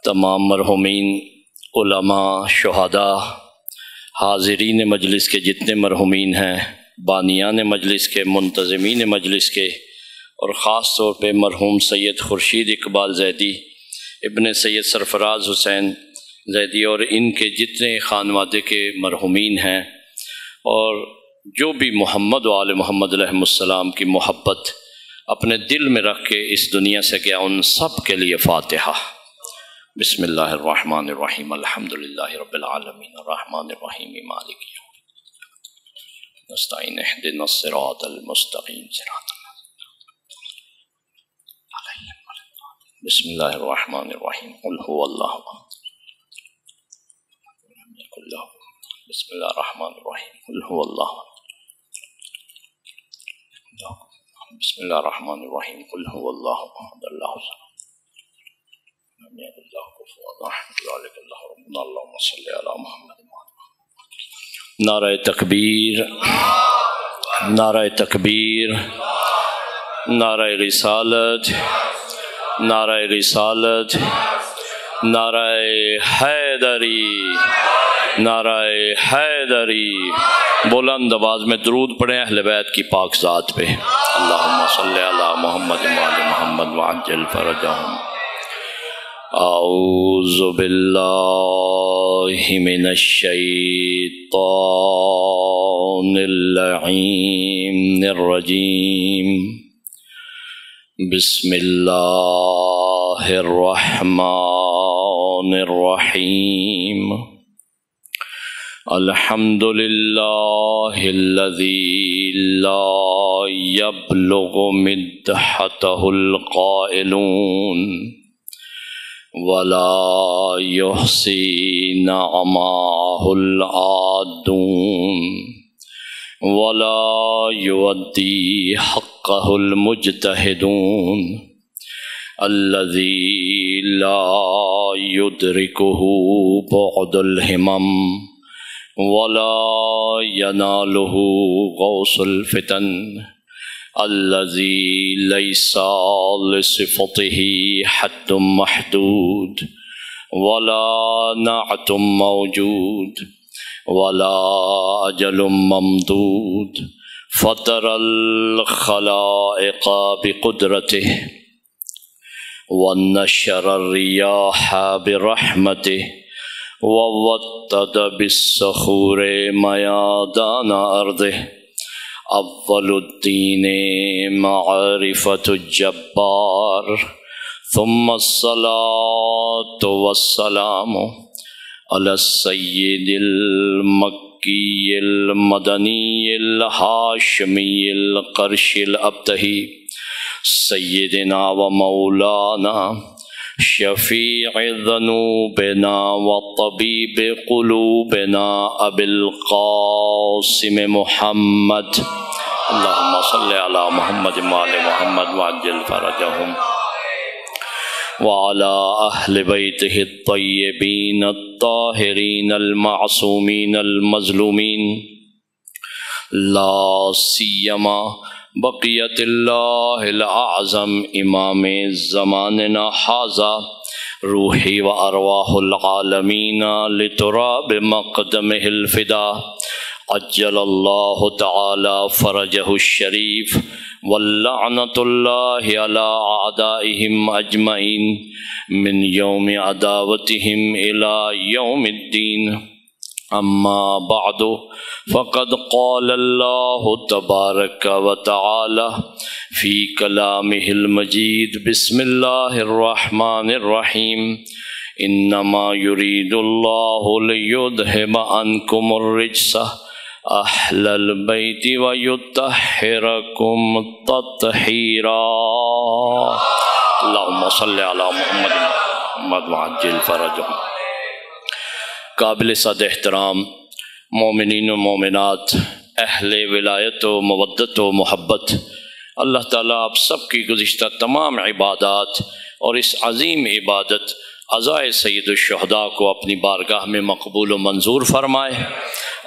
تمام مرحومین علماء، شہداء، حاضرین مجلس کے جتنے مرحومین ہیں، بانیان مجلس کے، منتظمین مجلس کے، اور خاص طور پہ مرحوم سید خورشید اقبال زیدی ابن سید سرفراز حسین زیدی اور ان کے جتنے خانوادے کے مرحومین ہیں، اور جو بھی محمد و آل محمد علیہ السلام کی محبت اپنے دل میں رکھ کے اس دنیا سے گیا، ان سب کے لیے فاتحہ۔ بسم اللہ الرحمن الرحیم، الحمدللہ رب العالمین، الرحمن الرحیم، مالک یوم الدین، نستعین، اہدنا الصراط المستقیم، صراط بسم اللہ الرحمن الرحیم، قل هو اللہ احد، لم یکن له، بسم اللہ الرحمن الرحیم، قل هو اللہ احد، بسم اللہ الرحمن الرحیم، قل هو اللہ احد، اللہ الصمد، لم یکن له کفوا احد، ذلک اللہ ربنا، اللهم صل علی محمد۔ نعرہ تکبیر، نعرہ تکبیر، نعرہ رسالت، نعرہ رسالت، نعرہ حیدری، نعرہ حیدری۔ بلند آواز میں درود پڑھیں اہل بیت کی پاک ذات پہ۔ اللہم صلی علی محمد وعلی محمد وعجل فرجہم۔ اعوذ باللہ من الشیطان اللعین الرجیم، بسم اللہ الرحمن الرحیم، الحمد للہ الذی لا یبلغ مدحتہ القائلون ولا يحصي نعماه العادون ولا يؤدي حقه المجتهدون الذي لا يدركه بعد الهمم ولا يناله غوص الفتن الذي ليس لصفته حد محدود ولا نعت موجود ولا أجل ممدود، فطر الخلائق بقدرته ونشر الرياح برحمته ووطد بالصخور ميادان أرضه، اول الدین معرفت الجبار، ثم الصلاة والسلام علی السید المکی المدنی الہاشمی القرش الابتہی، سیدنا و مولانا شفیع ذنوبنا وطبیب قلوبنا ابی القاسم محمد، اللہم صلی علی محمد وآل محمد وعجل فرجہم، وعلی اہل بیتہ الطیبین الطاہرین المعصومین المظلومین، لا سیما بقیت اللہ الاعظم امام زماننا حاذا، روحی و ارواح العالمین لتراب مقدمہ الفدا، عجل اللہ تعالی فرجہ الشریف، واللعنۃ اللہ علی اعدائہم اجمعین من یوم عداوتہم الی یوم الدین۔ اما بعد فقد قال اللہ تبارک و تعالی فی کلامہ المجید، بسم اللہ الرحمن الرحیم، انما یرید اللہ لیذہب عنکم الرجس اہل البیت ویطہرکم تطہیرا۔ اللہم صلی علی محمد وعجل فرجہم۔ قابل صد احترام مومنین و مومنات، اہل ولایت و مودت و محبت، اللہ تعالیٰ آپ سب کی گزشتہ تمام عبادات اور اس عظیم عبادت عزائے سید الشہداء کو اپنی بارگاہ میں مقبول و منظور فرمائے۔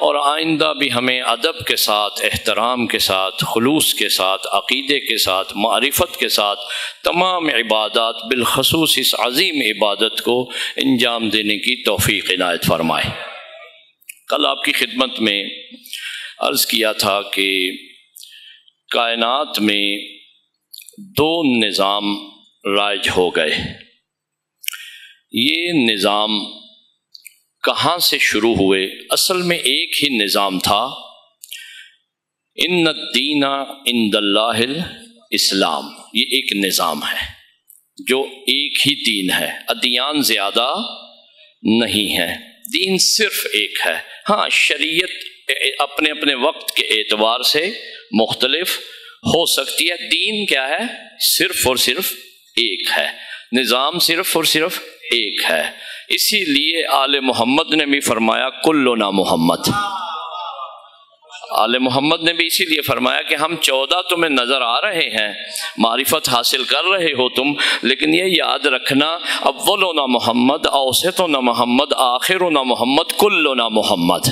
اور آئندہ بھی ہمیں ادب کے ساتھ، احترام کے ساتھ، خلوص کے ساتھ، عقیدے کے ساتھ، معرفت کے ساتھ تمام عبادات بالخصوص اس عظیم عبادت کو انجام دینے کی توفیق عنایت فرمائے۔ کل آپ کی خدمت میں عرض کیا تھا کہ کائنات میں دو نظام رائج ہو گئے۔ یہ نظام کہاں سے شروع ہوئے؟ اصل میں ایک ہی نظام تھا، ان الدین عند اللہ الاسلام۔ یہ ایک نظام ہے جو ایک ہی دین ہے، ادیان زیادہ نہیں ہے، دین صرف ایک ہے۔ ہاں شریعت اپنے اپنے وقت کے اعتبار سے مختلف ہو سکتی ہے، دین کیا ہے؟ صرف اور صرف ایک ہے، نظام صرف اور صرف ایک ہے۔ اسی لیے آل محمد نے بھی فرمایا کلنا محمد۔ آل محمد نے بھی اسی لیے فرمایا کہ ہم 14 تمہیں نظر آ رہے ہیں، معرفت حاصل کر رہے ہو تم، لیکن یہ یاد رکھنا اولنا محمد، اوسطنا محمد، آخرنا محمد، کلنا محمد۔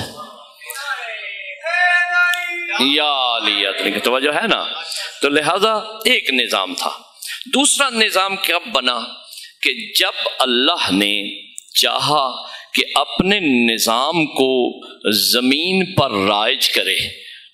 یا علیت کی توجہ ہے نا؟ تو لہذا ایک نظام تھا۔ دوسرا نظام کب بنا؟ کہ جب اللہ نے چاہا کہ اپنے نظام کو زمین پر رائج کرے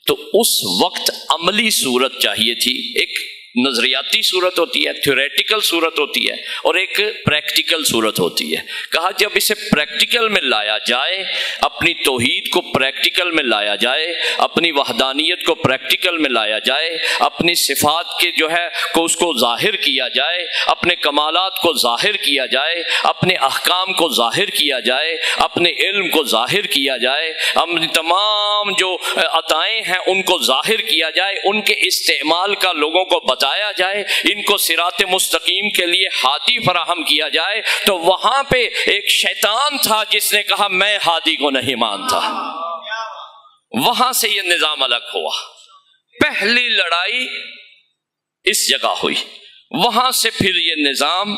تو اس وقت عملی صورت چاہیے تھی۔ ایک نظریاتی صورت ہوتی ہے، تھیوریٹیکل صورت ہوتی ہے، اور ایک پریکٹیکل صورت ہوتی ہے۔ کہا جب اسے پریکٹیکل میں لایا جائے، اپنی توحید کو پریکٹیکل میں لایا جائے، اپنی وحدانیت کو پریکٹیکل میں لایا جائے، اپنی صفات کے جو ہے کو اس کو ظاہر کیا جائے، اپنے کمالات کو ظاہر کیا جائے، اپنے احکام کو ظاہر کیا جائے، اپنے علم کو ظاہر کیا جائے، اپنی تمام جو عطائیں ہیں ان کو ظاہر کیا جائے، ان کے استعمال کا لوگوں کو بتایا جائے، ان کو صراط مستقیم کے لیے ہادی فراہم کیا جائے، تو وہاں پہ ایک شیطان تھا جس نے کہا میں ہادی کو نہیں مانتا۔ وہاں سے یہ نظام الگ ہوا، پہلی لڑائی اس جگہ ہوئی، وہاں سے پھر یہ نظام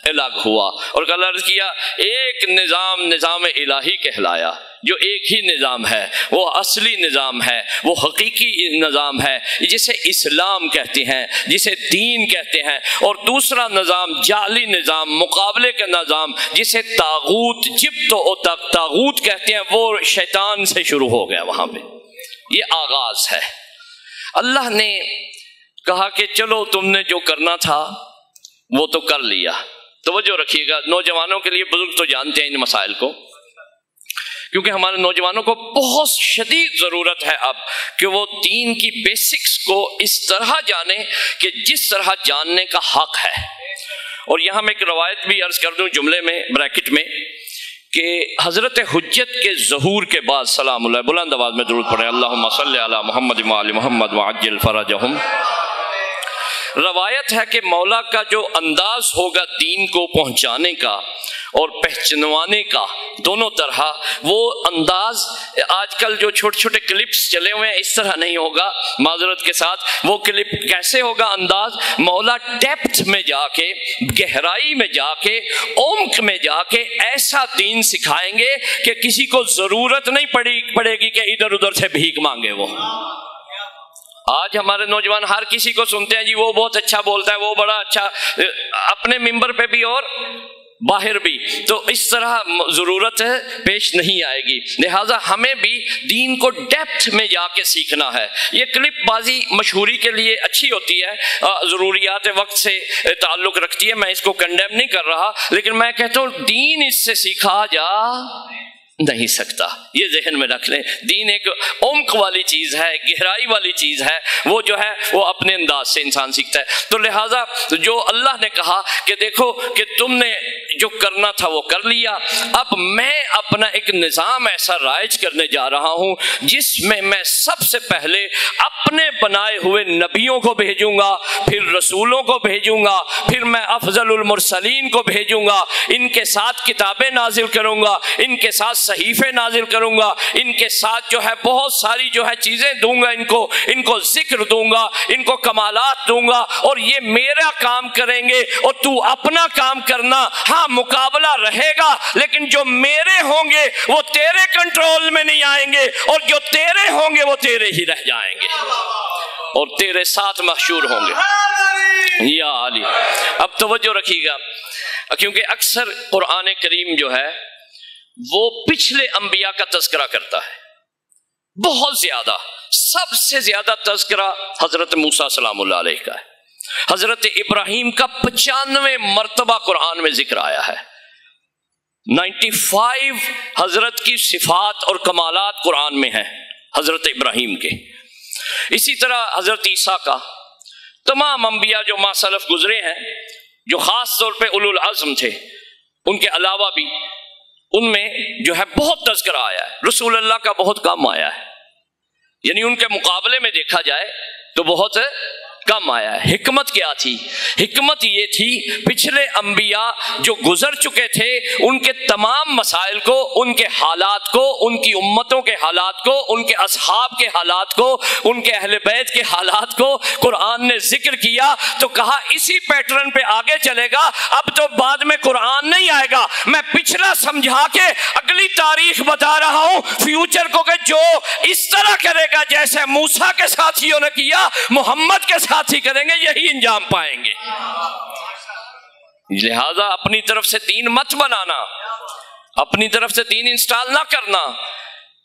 الگ ہوا، اور کل عرض کیا ایک نظام نظام الہی کہلایا، جو ایک ہی نظام ہے، وہ اصلی نظام ہے، وہ حقیقی نظام ہے، جسے اسلام کہتے ہیں، جسے دین کہتے ہیں۔ اور دوسرا نظام جعلی نظام، مقابلے کا نظام، جسے طاغوت، جبت و طاغوت کہتے ہیں، وہ شیطان سے شروع ہو گیا۔ وہاں پہ یہ آغاز ہے۔ اللہ نے کہا کہ چلو تم نے جو کرنا تھا وہ تو کر لیا۔ توجہ رکھیے گا، نوجوانوں کے لیے بزرگ تو جانتے ہیں ان مسائل کو، کیونکہ ہمارے نوجوانوں کو بہت شدید ضرورت ہے اب کہ وہ دین کی بیسکس کو اس طرح جانیں کہ جس طرح جاننے کا حق ہے۔ اور یہاں میں ایک روایت بھی عرض کر دوں جملے میں، بریکٹ میں، کہ حضرت حجت کے ظہور کے بعد سلام اللہ، بلند آواز میں درود پڑھیں، اللہم صلی علی محمد وآل محمد وعجل فرجہم۔ روایت ہے کہ مولا کا جو انداز ہوگا دین کو پہنچانے کا اور پہچنوانے کا، دونوں طرح، وہ انداز آج کل جو چھوٹے چھوٹے کلپس چلے ہوئے ہیں اس طرح نہیں ہوگا، معذرت کے ساتھ۔ وہ کلپ کیسے ہوگا انداز؟ مولا ڈیپتھ میں جا کے، گہرائی میں جا کے، عمق میں جا کے ایسا دین سکھائیں گے کہ کسی کو ضرورت نہیں پڑے گی کہ ادھر ادھر سے بھیک مانگے۔ وہ آج ہمارے نوجوان ہر کسی کو سنتے ہیں، جی وہ بہت اچھا بولتا ہے، وہ بڑا اچھا، اپنے ممبر پہ بھی اور باہر بھی، تو اس طرح ضرورت پیش نہیں آئے گی۔ لہٰذا ہمیں بھی دین کو ڈیپتھ میں جا کے سیکھنا ہے۔ یہ کلپ بازی مشہوری کے لیے اچھی ہوتی ہے، ضروریات وقت سے تعلق رکھتی ہے، میں اس کو کنڈیم نہیں کر رہا، لیکن میں کہتا ہوں دین اس سے سیکھا جا نہیں سکتا۔ یہ ذہن میں رکھ لیں، دین ایک عمق والی چیز ہے، گہرائی والی چیز ہے، وہ جو ہے وہ اپنے انداز سے انسان سیکھتا ہے۔ تو لہٰذا جو اللہ نے کہا کہ دیکھو کہ تم نے جو کرنا تھا وہ کر لیا، اب میں اپنا ایک نظام ایسا رائج کرنے جا رہا ہوں جس میں میں سب سے پہلے اپنے بنائے ہوئے نبیوں کو بھیجوں گا، پھر رسولوں کو بھیجوں گا، پھر میں افضل المرسلین کو بھیجوں گا، ان کے ساتھ کتابیں نازل کروں گا، ان کے ساتھ صحیفے نازل کروں گا، ان کے ساتھ جو ہے بہت ساری جو ہے چیزیں دوں گا، ان کو ذکر دوں گا، ان کو کمالات دوں گا، اور یہ میرا کام کریں گے اور تو اپنا کام کرنا۔ ہاں مقابلہ رہے گا، لیکن جو میرے ہوں گے وہ تیرے کنٹرول میں نہیں آئیں گے، اور جو تیرے ہوں گے وہ تیرے ہی رہ جائیں گے اور تیرے ساتھ محشور ہوں گے۔ یا علی، اب توجہ رکھیے گا، کیونکہ اکثر قرآن کریم جو ہے وہ پچھلے انبیاء کا تذکرہ کرتا ہے بہت زیادہ۔ سب سے زیادہ تذکرہ حضرت موسیٰ سلام اللہ علیہ کا ہے۔ حضرت ابراہیم کا 95 مرتبہ قرآن میں ذکر آیا ہے۔ 95 حضرت کی صفات اور کمالات قرآن میں ہیں حضرت ابراہیم کے۔ اسی طرح حضرت عیسیٰ کا، تمام انبیاء جو ما سلف گزرے ہیں، جو خاص طور پہ اولو العزم تھے، ان کے علاوہ بھی ان میں جو ہے بہت تذکرہ آیا ہے۔ رسول اللہ کا بہت کم آیا ہے، یعنی ان کے مقابلے میں دیکھا جائے تو بہت کم آیا ہے۔ حکمت کیا تھی؟ حکمت یہ تھی پچھلے انبیاء جو گزر چکے تھے ان کے تمام مسائل کو، ان کے حالات کو، ان کی امتوں کے حالات کو، ان کے اصحاب کے حالات کو، ان کے اہل بیت کے حالات کو قرآن نے ذکر کیا، تو کہا اسی پیٹرن پہ آگے چلے گا۔ اب تو بعد میں قرآن نہیں آئے گا، میں پچھلا سمجھا کے اگلی تاریخ بتا رہا ہوں فیوچر کو، کہ جو اس طرح کرے گا جیسے موسیٰ کے ساتھیوں نے کیا، محمد کے ساتھی کریں گے، یہی انجام پائیں گے۔ لہذا اپنی طرف سے دین مت بنانا، اپنی طرف سے دین انسٹال نہ کرنا۔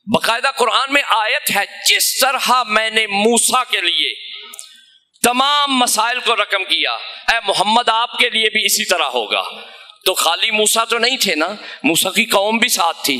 باقاعدہ قرآن میں آیت ہے، جس طرح میں نے موسیٰ کے لیے تمام مسائل کو رقم کیا، اے محمد آپ کے لیے بھی اسی طرح ہوگا۔ تو خالی موسیٰ تو نہیں تھے نا، موسیٰ کی قوم بھی ساتھ تھی،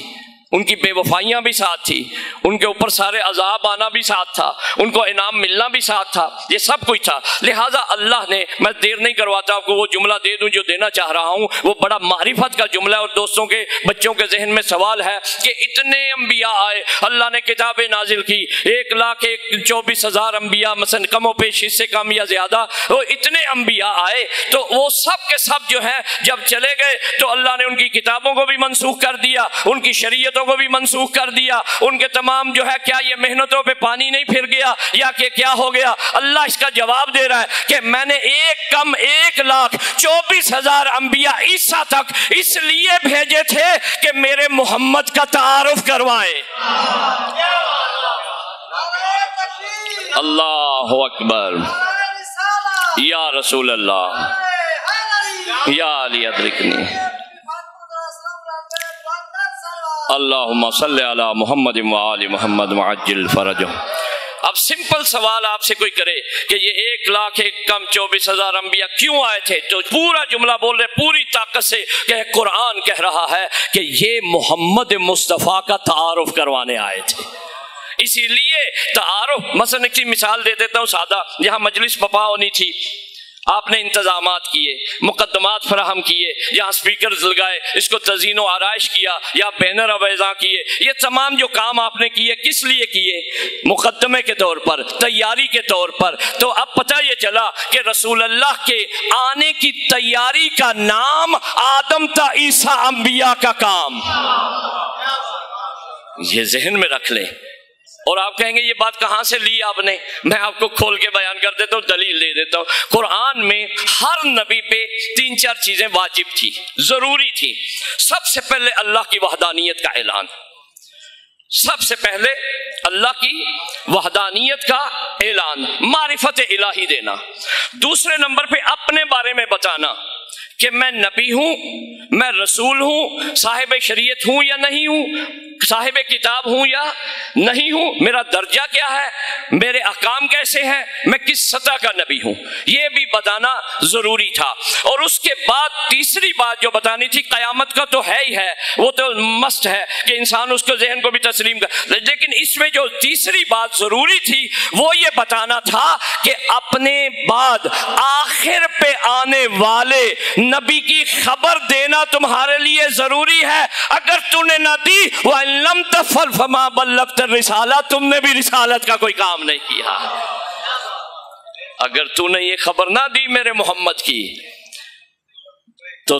ان کی بے وفائیاں بھی ساتھ تھی، ان کے اوپر سارے عذاب آنا بھی ساتھ تھا، ان کو انعام ملنا بھی ساتھ تھا، یہ سب کچھ تھا۔ لہٰذا اللہ نے، میں دیر نہیں کرواتا آپ کو، وہ جملہ دے دوں جو دینا چاہ رہا ہوں، وہ بڑا معرفت کا جملہ ہے، اور دوستوں کے بچوں کے ذہن میں سوال ہے کہ اتنے انبیاء آئے، اللہ نے کتابیں نازل کی، 1,24,000 انبیاء، مثلا کم و بیش، اس سے کم یا زیادہ، وہ اتنے انبیاء آئے، تو وہ سب کے سب جو ہیں جب چلے گئے تو اللہ نے ان کی کتابوں کو بھی منسوخ کر دیا، ان کی شریعتوں کو بھی منسوخ کر دیا، ان کے تمام جو ہے، کیا یہ محنتوں پہ پانی نہیں پھر گیا یا کہ کیا ہو گیا؟ اللہ اس کا جواب دے رہا ہے کہ میں نے 1,24,000 انبیاء عیسیٰ تک اس لیے بھیجے تھے کہ میرے محمد کا تعارف کروائیں۔ اللہ اکبر، یا رسول اللہ، یا علی ادرکنی، اللہم صلی علی محمد وآل محمد وعجل فرجہ۔ اب سمپل سوال آپ سے کوئی کرے کہ یہ 1,24,000 انبیاء کیوں آئے تھے، تو پورا جملہ بول رہے پوری طاقت سے کہ قرآن کہہ رہا ہے کہ یہ محمد مصطفیٰ کا تعارف کروانے آئے تھے۔ اسی لیے تعارف، مثلا ایک مثال دے دیتا ہوں سادہ، جہاں مجلس بپا ہونی تھی، آپ نے انتظامات کیے، مقدمات فراہم کیے، یہاں سپیکرز لگائے، اس کو تزئین و آرائش کیا، یا بینر اویزاں کیے، یہ تمام جو کام آپ نے کیے کس لیے کیے؟ مقدمے کے طور پر، تیاری کے طور پر۔ تو اب پتہ یہ چلا کہ رسول اللہ کے آنے کی تیاری کا نام آدم تا عیسیٰ انبیاء کا کام، یہ ذہن میں رکھ لیں۔ اور آپ کہیں گے یہ بات کہاں سے لی آپ نے؟ میں آپ کو کھول کے بیان کر دیتا ہوں، دلیل دے دیتا ہوں۔ قرآن میں ہر نبی پہ 3-4 چیزیں واجب تھی، ضروری تھی۔ سب سے پہلے اللہ کی وحدانیت کا اعلان، سب سے پہلے اللہ کی وحدانیت کا اعلان، معرفت الہی دینا۔ دوسرے نمبر پہ اپنے بارے میں بتانا کہ میں نبی ہوں، میں رسول ہوں، صاحب شریعت ہوں یا نہیں ہوں، صاحب کتاب ہوں یا نہیں ہوں، میرا درجہ کیا ہے، میرے احکام کیسے ہیں، میں کس سطح کا نبی ہوں، یہ بھی بتانا ضروری تھا۔ اور اس کے بعد تیسری بات جو بتانی تھی، قیامت کا تو ہے ہی ہے، وہ تو مست ہے کہ انسان اس کو ذہن کو بھی تسلیم کر، لیکن اس میں جو تیسری بات ضروری تھی وہ یہ بتانا تھا کہ اپنے بعد آخر پہ آنے والے نبی کی خبر دینا تمہارے لیے ضروری ہے۔ اگر تم نے نہ دی وَإِن لَمْ تَفْعَلْ فَمَا بَلَّغْتَ الرِّسَالَةَ، تم نے بھی رسالت کا کوئی کام نہیں کیا۔ اگر تو نے یہ خبر نہ دی میرے محمد کی، تو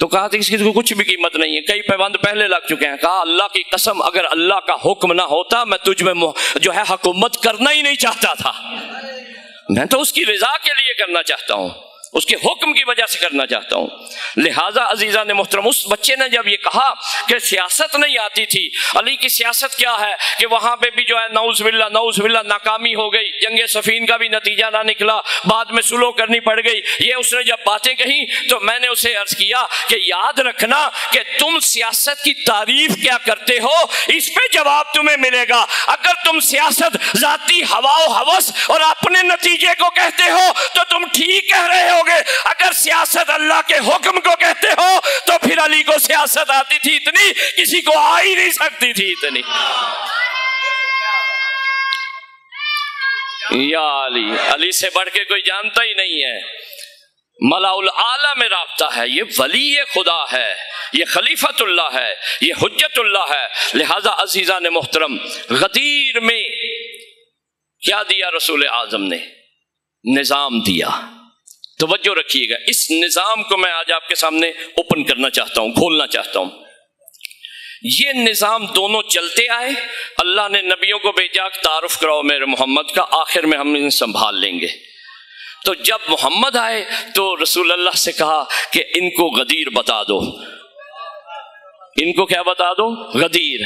تو کہا تھا اس کی کچھ بھی قیمت نہیں ہے، کئی پیبند پہلے لگ چکے ہیں. کہا اللہ کی قسم اگر اللہ کا حکم نہ ہوتا میں تجھ میں جو ہے حکومت کرنا ہی نہیں چاہتا تھا، میں تو اس کی رضا کے لیے کرنا چاہتا ہوں، اس کے حکم کی وجہ سے کرنا چاہتا ہوں. لہٰذا عزیزان محترم، اس بچے نے جب یہ کہا کہ سیاست نہیں آتی تھی، علی کی سیاست کیا ہے کہ وہاں پہ بھی جو ہے نعوذ باللہ ناکامی ہو گئی، جنگ صفین کا بھی نتیجہ نہ نکلا، بعد میں سلو کرنی پڑ گئی، یہ اس نے جب باتیں کہیں تو میں نے اسے عرض کیا کہ یاد رکھنا کہ تم سیاست کی تعریف کیا کرتے ہو اس پہ جواب تمہیں ملے گا. اگر تم سیاست ذاتی ہوا و ہوس اور اپنے نتیجے کو کہتے ہو تو تم ٹھیک کہہ رہے ہو گے، اگر سیاست اللہ کے حکم کو کہتے ہو تو پھر علی کو سیاست آتی تھی اتنی، کسی کو آ ہی نہیں سکتی تھی اتنی. یا علی، علی سے بڑھ کے کوئی جانتا ہی نہیں ہے. ملا الاعلیٰ میں رابطہ ہے، یہ ولی خدا ہے، یہ خلیفت اللہ ہے، یہ حجت اللہ ہے. لہذا عزیزان محترم، غدیر میں کیا دیا رسول اعظم نے؟ نظام دیا. توجہ رکھیے گا، اس نظام کو میں آج آپ کے سامنے اوپن کرنا چاہتا ہوں، کھولنا چاہتا ہوں. یہ نظام دونوں چلتے آئے، اللہ نے نبیوں کو بھیجا تعارف کراؤ میرے محمد کا، آخر میں ہم انہیں سنبھال لیں گے. تو جب محمد آئے تو رسول اللہ سے کہا کہ ان کو غدیر بتا دو. ان کو کیا بتا دو؟ غدیر.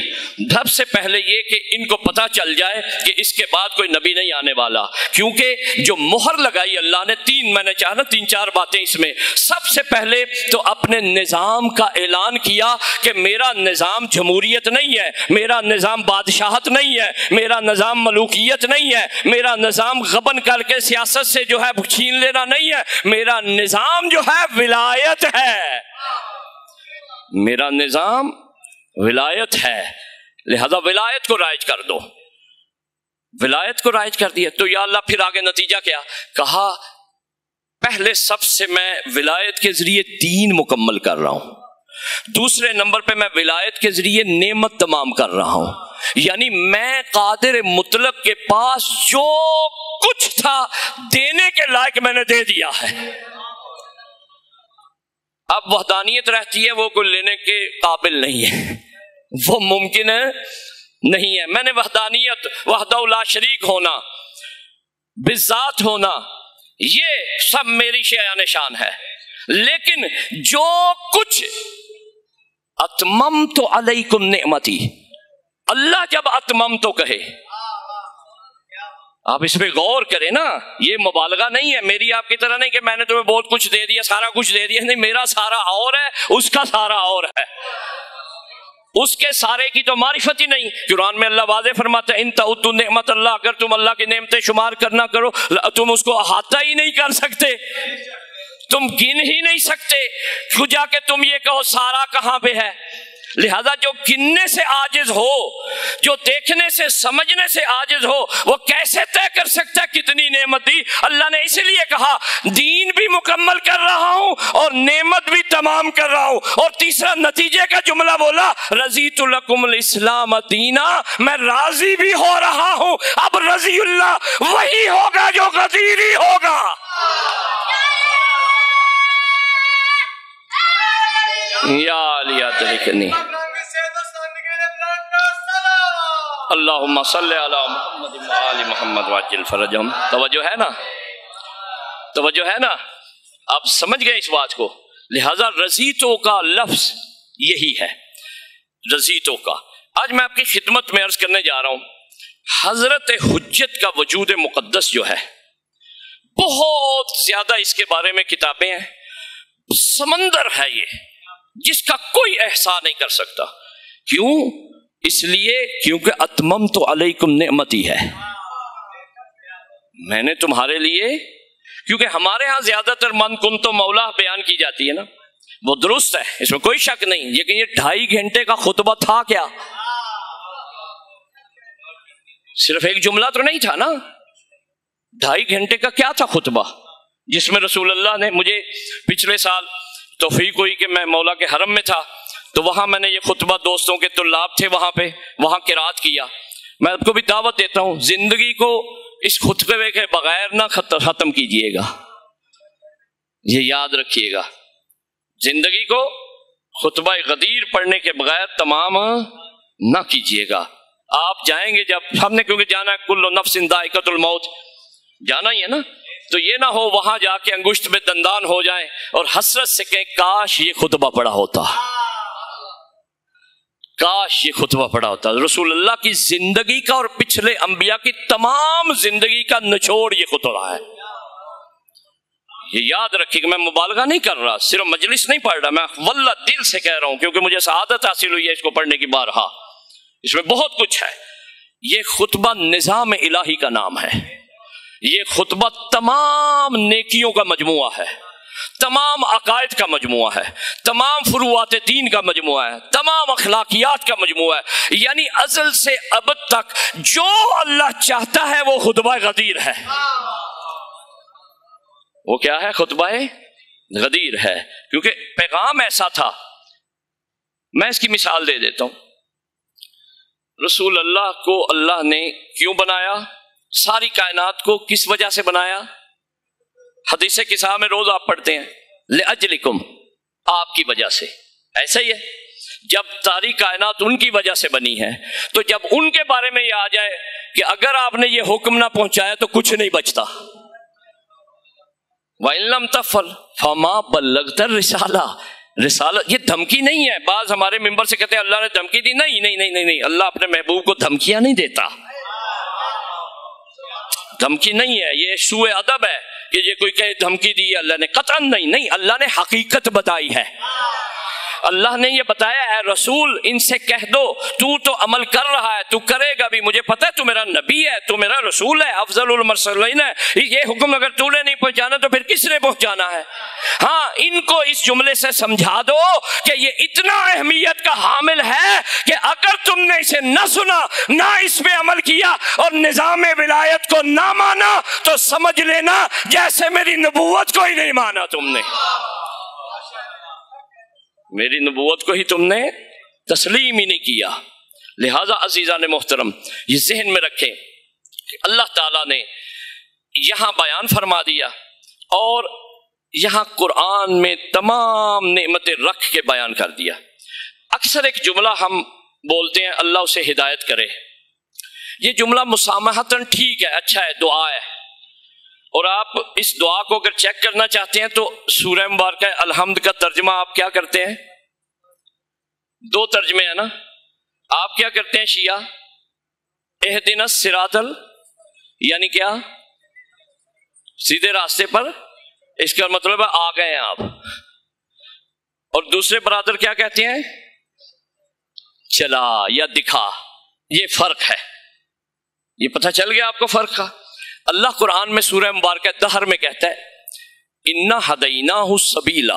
سب سے پہلے یہ کہ ان کو پتا چل جائے کہ اس کے بعد کوئی نبی نہیں آنے والا، کیونکہ جو مہر لگائی اللہ نے، میں نے چاہا نا 3-4 باتیں اس میں. سب سے پہلے تو اپنے نظام کا اعلان کیا کہ میرا نظام جمہوریت نہیں ہے، میرا نظام بادشاہت نہیں ہے، میرا نظام ملوکیت نہیں ہے، میرا نظام غبن کر کے سیاست سے جو ہے چھین لینا نہیں ہے، میرا نظام جو ہے ولایت ہے، میرا نظام ولایت ہے. لہذا ولایت کو رائج کر دو. ولایت کو رائج کر دیا. تو یا اللہ پھر آگے نتیجہ کیا؟ کہا پہلے سب سے میں ولایت کے ذریعے دین مکمل کر رہا ہوں، دوسرے نمبر پہ میں ولایت کے ذریعے نعمت تمام کر رہا ہوں. یعنی میں قادر مطلق کے پاس جو کچھ تھا دینے کے لائق میں نے دے دیا ہے. اب وحدانیت رہتی ہے، وہ کوئی لینے کے قابل نہیں ہے، وہ ممکن نہیں ہے. میں نے وحدانیت، وحدہ لا شریک ہونا، بذات ہونا، یہ سب میری شایان شان ہے. لیکن جو کچھ اتممت علیکم نعمتی، اللہ جب اتممت تو کہے، آپ اس پہ غور کریں نا، یہ مبالغہ نہیں ہے. میری آپ کی طرح نہیں کہ میں نے تمہیں بہت کچھ دے دیا، سارا کچھ دے دیا. نہیں، میرا سارا اور ہے، اس کا سارا اور ہے. اس کے سارے کی تو معرفت ہی نہیں. قرآن میں اللہ واضح فرماتا ہے ان تعدوا نعمت اللہ، اگر تم اللہ کی نعمتیں شمار کرنا کرو تم اس کو احاطہ ہی نہیں کر سکتے، تم گن ہی نہیں سکتے. تو جا کے تم یہ کہو سارا کہاں پہ ہے. لہذا جو گننے سے عاجز ہو، جو دیکھنے سے سمجھنے سے عاجز ہو، وہ کیسے طے کر سکتا ہے کتنی نعمت دی. اللہ نے اسی لیے کہا دین بھی مکمل کر رہا ہوں اور نعمت بھی تمام کر رہا ہوں. اور تیسرا نتیجے کا جملہ بولا رضیت لکم الاسلام دینا، میں راضی بھی ہو رہا ہوں. اب رضی اللہ وہی ہوگا جو غدیر ہی ہوگا. یا علی ادرکنی اللہم صلی علی محمد و آل محمد وعجل فرجہم. توجہ ہے نا، توجہ ہے نا، آپ سمجھ گئے اس بات کو. لہذا رضیتوں کا لفظ یہی ہے، رضیتوں کا. آج میں آپ کی خدمت میں عرض کرنے جا رہا ہوں، حضرت حجت کا وجود مقدس جو ہے، بہت زیادہ اس کے بارے میں کتابیں ہیں، سمندر ہے یہ جس کا کوئی احسان نہیں کر سکتا. کیوں؟ اس لیے کیونکہ اتممت علیکم نعمتی ہے، میں نے تمہارے لیے. کیونکہ ہمارے ہاں زیادہ تر من کن تو مولا بیان کی جاتی ہے نا، وہ درست ہے، اس میں کوئی شک نہیں. لیکن یہ 2.5 گھنٹے کا خطبہ تھا کیا؟ صرف ایک جملہ تو نہیں تھا نا. 2.5 گھنٹے کا کیا تھا خطبہ، جس میں رسول اللہ نے، مجھے پچھلے سال توفیق ہوئی کہ میں مولا کے حرم میں تھا، تو وہاں میں نے یہ خطبہ، دوستوں کے طلاب تھے وہاں پہ، وہاں قرات کیا. میں آپ کو بھی دعوت دیتا ہوں، زندگی کو اس خطبے کے بغیر نہ ختم کیجئے گا، یہ یاد رکھیے گا. زندگی کو خطبہ غدیر پڑھنے کے بغیر تمام نہ کیجیے گا. آپ جائیں گے جب ہم نے کیونکہ جانا ہے کل نفس ذائقۃ الموت، جانا ہی ہے نا، تو یہ نہ ہو وہاں جا کے انگشت میں دندان ہو جائیں اور حسرت سے کہیں کاش یہ خطبہ پڑھا ہوتا، کاش یہ خطبہ پڑھا ہوتا. رسول اللہ کی زندگی کا اور پچھلے انبیاء کی تمام زندگی کا نچوڑ یہ خطبہ ہے. یہ یاد رکھیے کہ میں مبالغہ نہیں کر رہا، صرف مجلس نہیں پڑھ رہا، میں واللہ دل سے کہہ رہا ہوں کیونکہ مجھے سعادت حاصل ہوئی ہے اس کو پڑھنے کی بارہا. اس میں بہت کچھ ہے. یہ خطبہ نظام الہی کا نام ہے. یہ خطبہ تمام نیکیوں کا مجموعہ ہے، تمام عقائد کا مجموعہ ہے، تمام فروعات دین کا مجموعہ ہے، تمام اخلاقیات کا مجموعہ ہے. یعنی ازل سے ابد تک جو اللہ چاہتا ہے وہ خطبہ غدیر ہے. وہ کیا ہے؟ خطبہ غدیر ہے، کیونکہ پیغام ایسا تھا. میں اس کی مثال دے دیتا ہوں. رسول اللہ کو اللہ نے کیوں بنایا؟ ساری کائنات کو کس وجہ سے بنایا؟ حدیث قصہ میں روز آپ پڑھتے ہیں لأجلکم، آپ کی وجہ سے. ایسا ہی ہے، جب ساری کائنات ان کی وجہ سے بنی ہے تو جب ان کے بارے میں یہ آ جائے کہ اگر آپ نے یہ حکم نہ پہنچایا تو کچھ نہیں بچتا. وَإِن لَمْ تَفْعَلْ فَمَا بَلَّغْتَ الرِّسَالَةَ، رسالت یہ دھمکی نہیں ہے. بعض ہمارے ممبر سے کہتے ہیں اللہ نے دھمکی دی. نہیں نہیں نہیں نہیں، اللہ اپنے محبوب کو دھمکیاں نہیں دیتا. دھمکی نہیں ہے، یہ سوء ادب ہے کہ یہ کوئی کہے دھمکی دی اللہ نے. قطعاً نہیں، نہیں، اللہ نے حقیقت بتائی ہے. اللہ نے یہ بتایا ہے رسول ان سے کہہ دو تو عمل کر رہا ہے، تو کرے گا بھی. مجھے پتہ ہے تو میرا نبی ہے، تو میرا رسول ہے، افضل المرسلین ہے. یہ حکم اگر تو نے نہیں پہنچانا تو پھر کس نے پہنچانا ہے؟ ہاں، ان کو اس جملے سے سمجھا دو کہ یہ اتنا اہمیت کا حامل ہے کہ اگر تم نے اسے نہ سنا، نہ اس پہ عمل کیا اور نظام ولایت کو نہ مانا تو سمجھ لینا جیسے میری نبوت کو ہی نہیں مانا تم نے. میری نبوت کو ہی تم نے تسلیم ہی نہیں کیا. لہذا عزیزان محترم یہ ذہن میں رکھیں کہ اللہ تعالیٰ نے یہاں بیان فرما دیا اور یہاں قرآن میں تمام نعمتیں رکھ کے بیان کر دیا. اکثر ایک جملہ ہم بولتے ہیں اللہ اسے ہدایت کرے. یہ جملہ مسامحتاً ٹھیک ہے، اچھا ہے، دعا ہے. اور آپ اس دعا کو اگر چیک کرنا چاہتے ہیں تو سورہ مبارکہ الحمد کا ترجمہ آپ کیا کرتے ہیں؟ دو ترجمے ہیں نا. آپ کیا کرتے ہیں شیعہ؟ اہدنا الصراط یعنی کیا؟ سیدھے راستے پر. اس کا مطلب ہے آ گئے ہیں آپ. اور دوسرے برادر کیا کہتے ہیں؟ چلا یا دکھا. یہ فرق ہے، یہ پتہ چل گیا آپ کو فرق کا. اللہ قرآن میں سورہ مبارکہ دہر میں کہتا ہے انا ہدیناہ السبیلا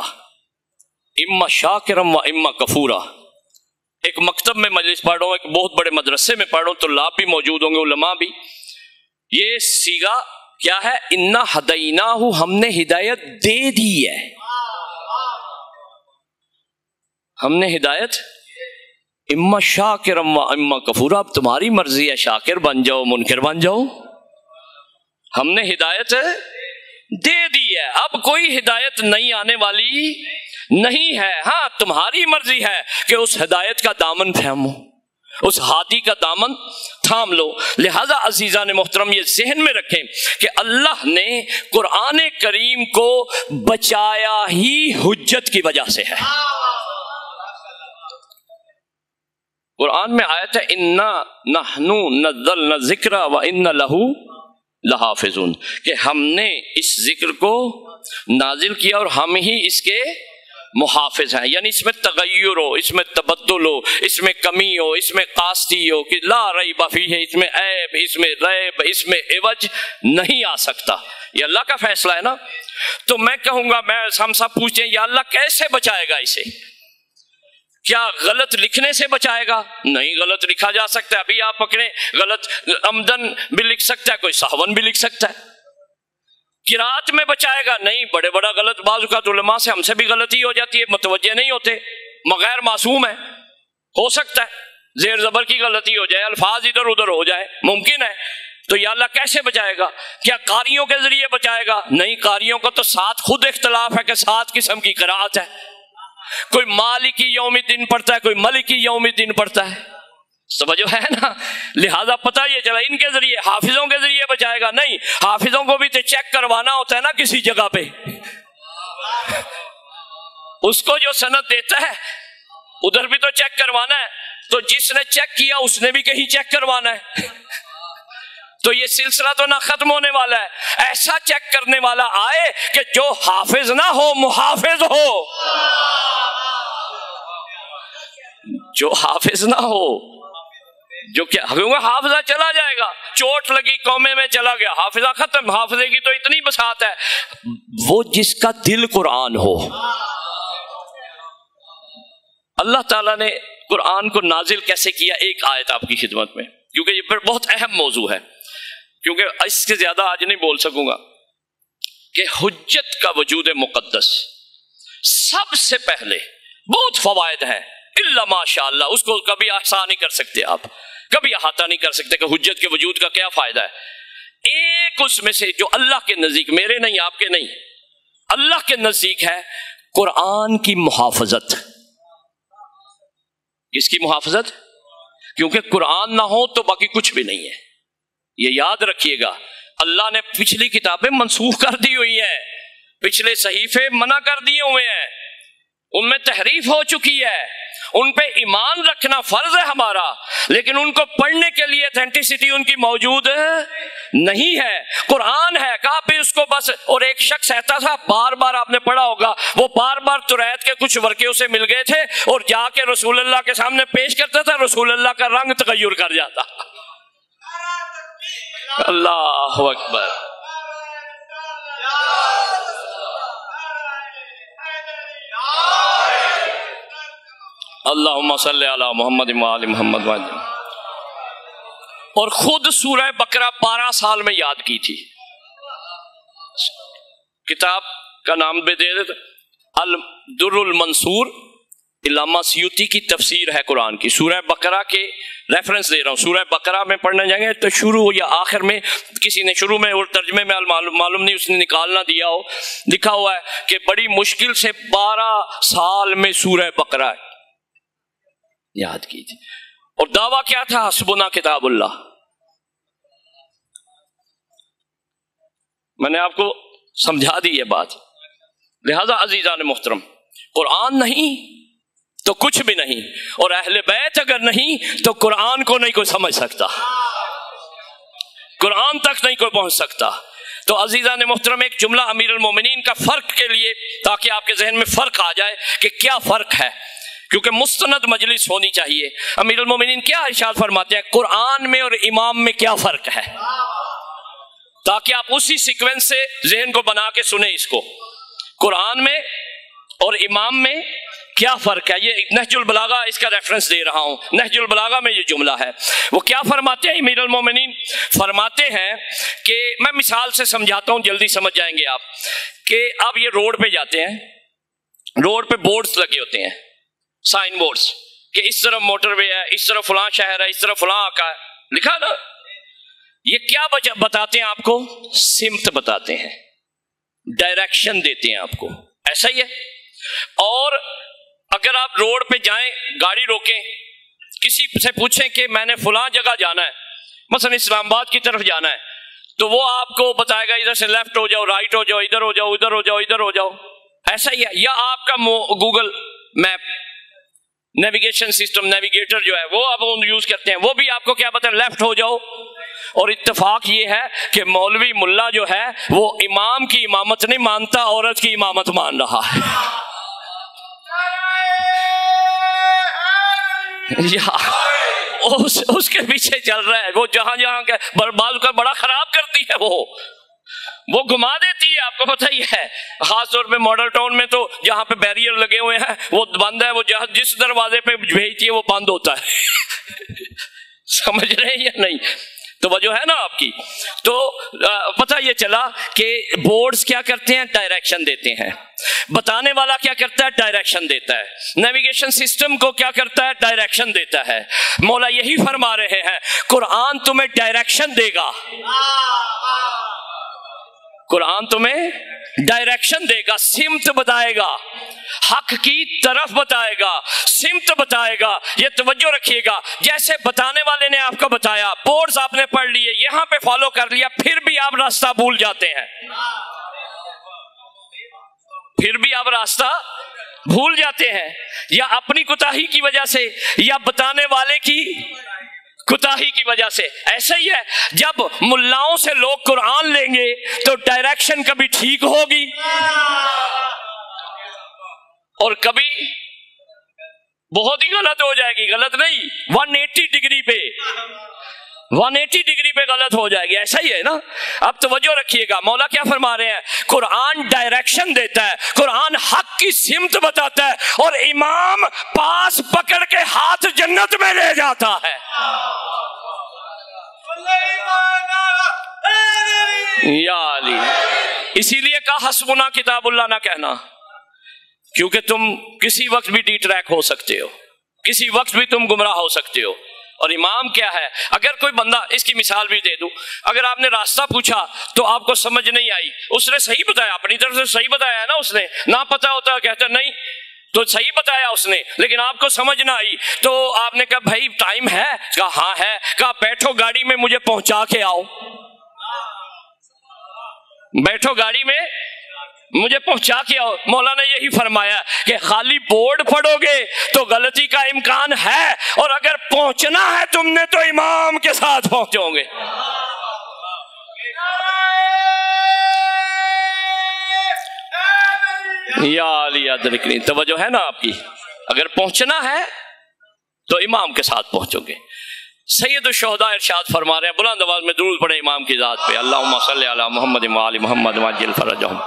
اما شاکرا و اما کفورا. ایک مکتب میں مجلس پڑھ رہا ہوں، ایک بہت بڑے مدرسے میں پڑھ رہا ہوں، طلاب بھی موجود ہوں گے، علماء بھی. یہ صیغہ کیا ہے؟ انا ہدیناہ، ہم نے ہدایت دے دی ہے. ہم نے ہدایت اما شاکرا و اما کفورا. اب تمہاری مرضی ہے، شاکر بن جاؤ، منکر بن جاؤ. ہم نے ہدایت دے دی ہے، اب کوئی ہدایت نہیں آنے والی نہیں ہے. ہاں تمہاری مرضی ہے کہ اس ہدایت کا دامن تھامو، اس ہادی کا دامن تھام لو. لہذا عزیزان محترم یہ ذہن میں رکھیں کہ اللہ نے قرآن کریم کو بچایا ہی حجت کی وجہ سے ہے. قرآن میں آیت ہے انا نحن نزلنا الذکر و انا لہ لحافظون، کہ ہم نے اس ذکر کو نازل کیا اور ہم ہی اس کے محافظ ہیں. یعنی اس میں تغیر ہو، اس میں تبدل ہو، اس میں کمی ہو، اس میں قاستی ہو کہ لا ریب فیہ، اس میں عیب، اس میں ریب، اس میں عوج نہیں آ سکتا. یہ اللہ کا فیصلہ ہے نا. تو میں کہوں گا، ہم سب پوچھیں یا اللہ کیسے بچائے گا اسے؟ کیا غلط لکھنے سے بچائے گا؟ نہیں، غلط لکھا جا سکتا ہے. ابھی آپ پکڑیں، غلط عمدن بھی لکھ سکتا ہے، کوئی سہون بھی لکھ سکتا ہے. قرات میں بچائے گا؟ نہیں، بڑے بڑا غلط. بعض اوقات علماء سے ہم سے بھی غلطی ہو جاتی ہے، متوجہ نہیں ہوتے، مغیر معصوم ہے، ہو سکتا ہے زیر زبر کی غلطی ہو جائے، الفاظ ادھر ادھر ہو جائے، ممکن ہے. تو یا اللہ کیسے بچائے گا؟ کیا قاریوں کے ذریعے بچائے گا؟ نہیں، قاریوں کا تو ساتھ خود اختلاف ہے کہ 7 قسم کی قرات ہے. کوئی مالکی یوم الدین پڑھتا ہے، کوئی ملکی یوم الدین پڑھتا ہے، سمجھو ہے نا. لہذا پتہ یہ چلا ان کے ذریعے، حافظوں کے ذریعے بچائے گا نہیں. حافظوں کو بھی تو چیک کروانا ہوتا ہے نا کسی جگہ پہ. اس کو جو سند دیتا ہے ادھر بھی تو چیک کروانا ہے، تو جس نے چیک کیا اس نے بھی کہیں چیک کروانا ہے. تو یہ سلسلہ تو نہ ختم ہونے والا ہے. ایسا چیک کرنے والا آئے کہ جو حافظ نہ ہو محافظ ہو، جو حافظ نہ ہو، جو کیا حافظہ چلا جائے گا، چوٹ لگی قومے میں چلا گیا، حافظہ ختم. حافظے کی تو اتنی بساط ہے، وہ جس کا دل قرآن ہو. اللہ تعالیٰ نے قرآن کو نازل کیسے کیا؟ ایک آیت آپ کی خدمت میں، کیونکہ یہ بہت اہم موضوع ہے، کیونکہ اس سے زیادہ آج نہیں بول سکوں گا. کہ حجت کا وجود مقدس سب سے پہلے بہت فوائد ہیں، الا ماشاء اللہ اس کو کبھی احصا نہیں کر سکتے، آپ کبھی احاطہ نہیں کر سکتے کہ حجت کے وجود کا کیا فائدہ ہے. ایک اس میں سے جو اللہ کے نزدیک، میرے نہیں آپ کے نہیں، اللہ کے نزدیک ہے قرآن کی محافظت. کس کی محافظت؟ کیونکہ قرآن نہ ہو تو باقی کچھ بھی نہیں ہے. یہ یاد رکھیے گا، اللہ نے پچھلی کتابیں منسوخ کر دی ہوئی ہیں، پچھلے صحیفے منع کر دیے ہوئے ہیں، ان میں تحریف ہو چکی ہے. ان پہ ایمان رکھنا فرض ہے ہمارا، لیکن ان کو پڑھنے کے لیے اتھینٹسٹی ان کی موجود نہیں ہے. قرآن ہے، کہا پہ اس کو بس. اور ایک شخص ایسا تھا، بار بار آپ نے پڑھا ہوگا، وہ بار بار تریت کے کچھ ورقے اسے مل گئے تھے اور جا کے رسول اللہ کے سامنے پیش کرتا تھا، رسول اللہ کا رنگ تغیر کر جاتا. اللہ اکبر. اللہم صلی علی محمد وآل محمد. اور خود سورہ بقرہ 12 سال میں یاد کی تھی. کتاب کا نام بھی دے دیتے، الدر المنصور، علامہ سیوطی کی تفسیر ہے قرآن کی. سورہ بقرہ کے ریفرنس دے رہا ہوں. سورہ بقرہ میں پڑھنے جائیں گے تو شروع یا آخر میں کسی نے شروع میں اور ترجمے میں معلوم نہیں اس نے نکالنا دیا ہو، لکھا ہوا ہے کہ بڑی مشکل سے 12 سال میں سورہ بقرہ یاد کی تھی. اور دعویٰ کیا تھا؟ حسبنا کتاب اللہ. میں نے آپ کو سمجھا دی یہ بات. لہذا عزیزان محترم، قرآن نہیں تو کچھ بھی نہیں، اور اہل بیت اگر نہیں تو قرآن کو نہیں کوئی سمجھ سکتا، قرآن تک نہیں کوئی پہنچ سکتا. تو عزیزان محترم، ایک جملہ امیر المومنین کا فرق کے لیے، تاکہ آپ کے ذہن میں فرق آ جائے کہ کیا فرق ہے، کیونکہ مستند مجلس ہونی چاہیے. امیر المومنین کیا ارشاد فرماتے ہیں؟ قرآن میں اور امام میں کیا فرق ہے، تاکہ آپ اسی سیکوینس سے ذہن کو بنا کے سنیں اس کو. قرآن میں اور امام میں کیا فرق ہے؟ یہ نہج البلاغہ اس کا ریفرنس دے رہا ہوں. نہج البلاغہ میں یہ جملہ ہے. وہ کیا فرماتے ہیں امیر المومنین؟ فرماتے ہیں کہ میں مثال سے سمجھاتا ہوں، جلدی سمجھ جائیں گے آپ. کہ آپ یہ روڈ پہ جاتے ہیں، روڈ پہ بورڈز لگے ہوتے ہیں، سائن بورڈز، کہ اس طرف موٹر وے ہے، اس طرف فلاں شہر ہے، اس طرف فلاں آقا ہے، لکھا نا. یہ کیا بتاتے ہیں آپ کو؟ سمت بتاتے ہیں، ڈائریکشن دیتے ہیں آپ کو. ایسا ہی ہے. اور اگر آپ روڈ پہ جائیں، گاڑی روکیں، کسی سے پوچھیں کہ میں نے فلاں جگہ جانا ہے، مثلا اسلام آباد کی طرف جانا ہے، تو وہ آپ کو بتائے گا ادھر سے لیفٹ ہو جاؤ، رائٹ ہو جاؤ، ادھر ہو جاؤ، ادھر ہو جاؤ، ادھر ہو جاؤ. ایسا ہی ہے. یا آپ کا Google map navigation system, navigator جو ہے وہ آپ یوز کرتے ہیں، وہ بھی آپ کو کیا بتائے؟ لیفٹ ہو جاؤ. اور اتفاق یہ ہے کہ مولوی ملا جو ہے وہ امام کی امامت نہیں مانتا، عورت کی امامت مان رہا ہے. اس کے پیچھے چل رہا ہے. وہ جہاں جہاں کے بعض کا بڑا خراب کرتی ہے، وہ گھما دیتی ہے. آپ کو پتہ ہی ہے، خاص طور پہ ماڈل ٹاؤن میں تو جہاں پہ بیریئر لگے ہوئے ہیں وہ بند ہے، وہ جس دروازے پہ بھیجتی ہے وہ بند ہوتا ہے. سمجھ رہے ہیں یا نہیں؟ توجہ ہے نا آپ کی؟ تو پتہ یہ چلا کہ بورڈز کیا کرتے ہیں؟ ڈائریکشن دیتے ہیں. بتانے والا کیا کرتا ہے؟ ڈائریکشن دیتا ہے. نیویگیشن سسٹم کو کیا کرتا ہے؟ ڈائریکشن دیتا ہے. مولا یہی فرما رہے ہیں قرآن تمہیں ڈائریکشن دے گا. قرآن تمہیں ڈائریکشن دے گا، سمت بتائے گا، حق کی طرف بتائے گا، سمت بتائے گا۔ یہ توجہ رکھیے گا، جیسے بتانے والے نے آپ کو بتایا، بورڈز آپ نے پڑھ لیے، یہاں پہ فالو کر لیا، پھر بھی آپ راستہ بھول جاتے ہیں، پھر بھی آپ راستہ بھول جاتے ہیں، یا اپنی کوتاہی کی وجہ سے یا بتانے والے کی کوتاہی کی وجہ سے۔ ایسا ہی ہے، جب ملاؤں سے لوگ قرآن لیں گے تو ڈائریکشن کبھی ٹھیک ہوگی اور کبھی بہت ہی غلط ہو جائے گی۔ غلط نہیں، 180 ڈگری پہ 180 ڈگری پہ غلط ہو جائے گی۔ ایسا ہی ہے نا۔ اب توجہ رکھیے گا، مولا کیا فرما رہے ہیں؟ قرآن ڈائریکشن دیتا ہے، قرآن حق کی سمت بتاتا ہے، اور امام پاس پکڑ کے ہاتھ جنت میں لے جاتا ہے۔ یا علی، اسی لیے کہا حسبنا کتاب اللہ نہ کہنا، کیونکہ تم کسی وقت بھی ڈی ٹریک ہو سکتے ہو، کسی وقت بھی تم گمراہ ہو سکتے ہو۔ اور امام کیا ہے؟ اگر کوئی بندہ، اس کی مثال بھی دے دوں، اگر آپ نے راستہ پوچھا تو آپ کو سمجھ نہیں آئی، اس نے صحیح بتایا، اپنی طرف سے صحیح بتایا ہے نا، اس نے نہ پتا ہوتا کہتا نہیں تو صحیح بتایا اس نے، لیکن آپ کو سمجھ نہ آئی تو آپ نے کہا بھائی ٹائم ہے؟ کہا ہاں ہے۔ کہا بیٹھو گاڑی میں، مجھے پہنچا کے آؤ، بیٹھو گاڑی میں مجھے پہنچا کے آؤ۔ مولا نے یہی فرمایا کہ خالی بورڈ پڑھو گے تو غلطی کا امکان ہے، اور اگر پہنچنا ہے تم نے تو امام کے ساتھ پہنچو گے۔ یا علی ادرکنی، توجہ ہے نا آپ کی؟ اگر پہنچنا ہے تو امام کے ساتھ پہنچو گے۔ سید الشہداء ارشاد فرما رہے ہیں، بلند آواز میں درود پڑھیں امام کی ذات پہ، اللہم صلی علی محمد وآل محمد وعجل فرجہم۔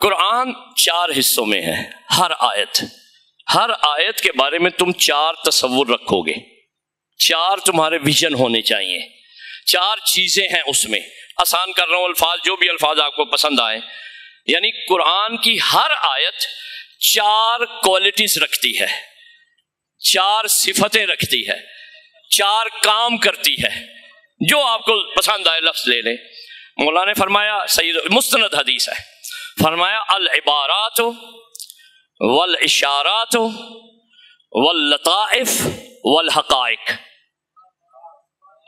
قرآن 4 حصوں میں ہے، ہر آیت کے بارے میں تم 4 تصور رکھو گے، 4 تمہارے ویژن ہونے چاہیے، 4 چیزیں ہیں اس میں۔ آسان کر رہا ہوں الفاظ، جو بھی الفاظ آپ کو پسند آئے۔ یعنی قرآن کی ہر آیت 4 کوالٹیز رکھتی ہے، 4 صفتیں رکھتی ہے، 4 کام کرتی ہے، جو آپ کو پسند آئے لفظ لے لیں۔ مولا نے فرمایا، سید مستند حدیث ہے، فرمایا العبارات والاشارات واللطائف والحقائق۔